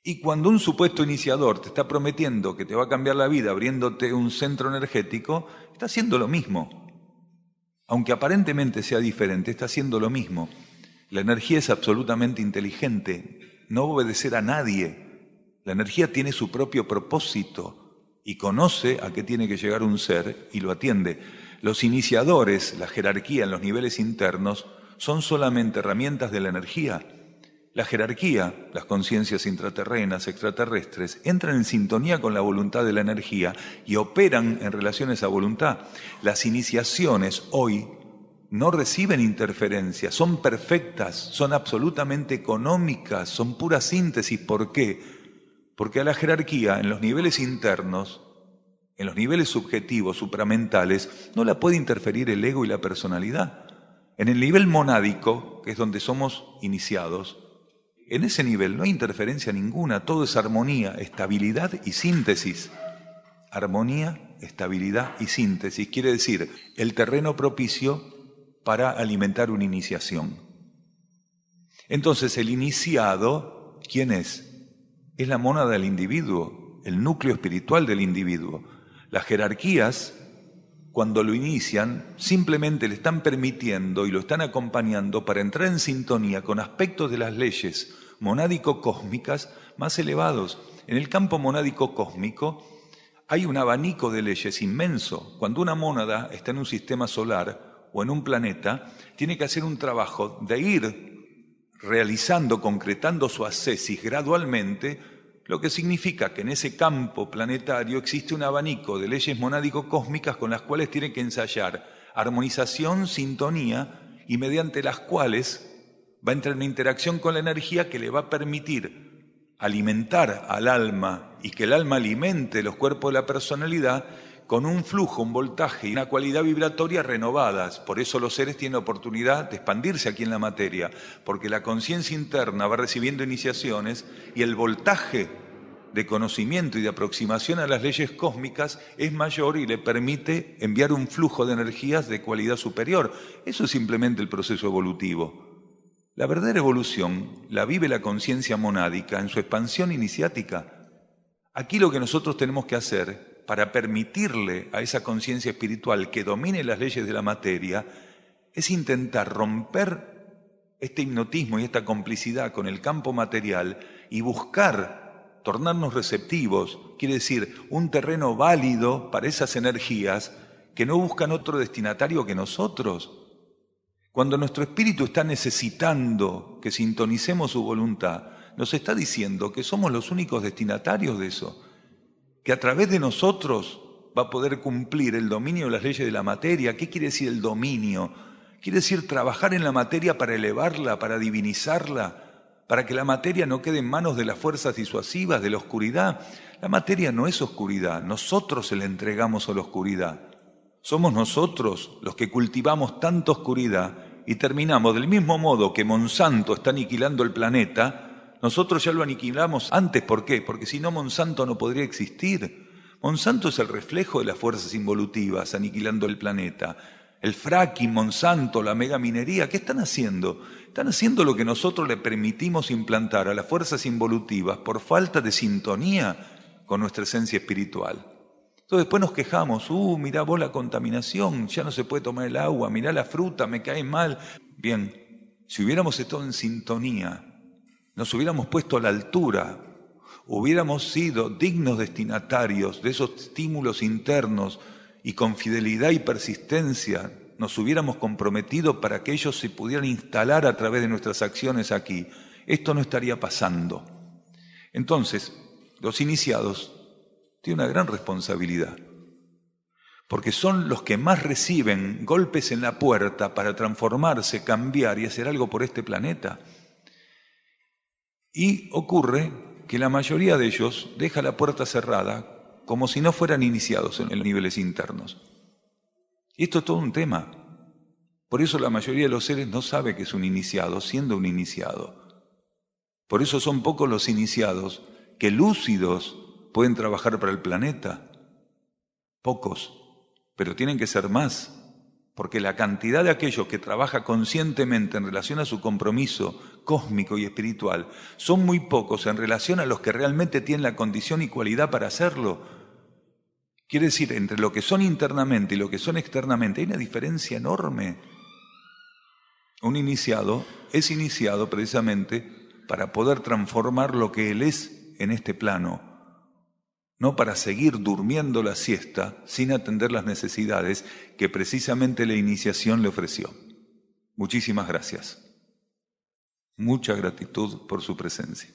[SPEAKER 1] Y cuando un supuesto iniciador te está prometiendo que te va a cambiar la vida abriéndote un centro energético, está haciendo lo mismo. Aunque aparentemente sea diferente, está haciendo lo mismo. La energía es absolutamente inteligente, no obedecer a nadie. La energía tiene su propio propósito y conoce a qué tiene que llegar un ser y lo atiende. Los iniciadores, la jerarquía en los niveles internos, son solamente herramientas de la energía. La jerarquía, las conciencias intraterrenas, extraterrestres, entran en sintonía con la voluntad de la energía y operan en relación a esa voluntad. Las iniciaciones hoy no reciben interferencia, son perfectas, son absolutamente económicas, son pura síntesis. ¿Por qué? Porque a la jerarquía, en los niveles internos, en los niveles subjetivos, supramentales, no la puede interferir el ego y la personalidad. En el nivel monádico, que es donde somos iniciados, en ese nivel no hay interferencia ninguna, todo es armonía, estabilidad y síntesis. Armonía, estabilidad y síntesis, quiere decir el terreno propicio para alimentar una iniciación. Entonces el iniciado, ¿quién es? Es la mónada del individuo, el núcleo espiritual del individuo. Las jerarquías, cuando lo inician, simplemente le están permitiendo y lo están acompañando para entrar en sintonía con aspectos de las leyes monádico-cósmicas más elevados. En el campo monádico-cósmico hay un abanico de leyes inmenso. Cuando una mónada está en un sistema solar o en un planeta, tiene que hacer un trabajo de ir realizando, concretando su ascesis gradualmente, lo que significa que en ese campo planetario existe un abanico de leyes monádico-cósmicas con las cuales tiene que ensayar armonización, sintonía, y mediante las cuales va a entrar en interacción con la energía que le va a permitir alimentar al alma y que el alma alimente los cuerpos de la personalidad con un flujo, un voltaje y una cualidad vibratoria renovadas. Por eso los seres tienen oportunidad de expandirse aquí en la materia, porque la conciencia interna va recibiendo iniciaciones y el voltaje de conocimiento y de aproximación a las leyes cósmicas es mayor y le permite enviar un flujo de energías de cualidad superior. Eso es simplemente el proceso evolutivo. La verdadera evolución la vive la conciencia monádica en su expansión iniciática. Aquí lo que nosotros tenemos que hacer para permitirle a esa conciencia espiritual que domine las leyes de la materia es intentar romper este hipnotismo y esta complicidad con el campo material y buscar tornarnos receptivos, quiere decir, un terreno válido para esas energías que no buscan otro destinatario que nosotros. Cuando nuestro espíritu está necesitando que sintonicemos su voluntad, nos está diciendo que somos los únicos destinatarios de eso, que a través de nosotros va a poder cumplir el dominio de las leyes de la materia. ¿Qué quiere decir el dominio? Quiere decir trabajar en la materia para elevarla, para divinizarla, para que la materia no quede en manos de las fuerzas disuasivas, de la oscuridad. La materia no es oscuridad, nosotros se la entregamos a la oscuridad. Somos nosotros los que cultivamos tanta oscuridad y terminamos del mismo modo que Monsanto está aniquilando el planeta. Nosotros ya lo aniquilamos antes. ¿Por qué? Porque si no, Monsanto no podría existir. Monsanto es el reflejo de las fuerzas involutivas aniquilando el planeta. el fracking, Monsanto, la megaminería, ¿qué están haciendo? Están haciendo lo que nosotros le permitimos implantar a las fuerzas involutivas por falta de sintonía con nuestra esencia espiritual. Entonces después nos quejamos, mirá vos la contaminación, ya no se puede tomar el agua, mirá la fruta, me cae mal. Bien, si hubiéramos estado en sintonía, nos hubiéramos puesto a la altura, hubiéramos sido dignos destinatarios de esos estímulos internos y con fidelidad y persistencia nos hubiéramos comprometido para que ellos se pudieran instalar a través de nuestras acciones aquí, esto no estaría pasando. Entonces, los iniciados tienen una gran responsabilidad, porque son los que más reciben golpes en la puerta para transformarse, cambiar y hacer algo por este planeta. Y ocurre que la mayoría de ellos deja la puerta cerrada como si no fueran iniciados en los niveles internos. Y esto es todo un tema. Por eso la mayoría de los seres no sabe que es un iniciado, siendo un iniciado. Por eso son pocos los iniciados que lúcidos pueden trabajar para el planeta. Pocos, pero tienen que ser más, porque la cantidad de aquellos que trabaja conscientemente en relación a su compromiso cósmico y espiritual son muy pocos en relación a los que realmente tienen la condición y cualidad para hacerlo. Quiere decir, entre lo que son internamente y lo que son externamente hay una diferencia enorme. Un iniciado es iniciado precisamente para poder transformar lo que él es en este plano, no para seguir durmiendo la siesta sin atender las necesidades que precisamente la iniciación le ofreció. Muchísimas gracias. Mucha gratitud por su presencia.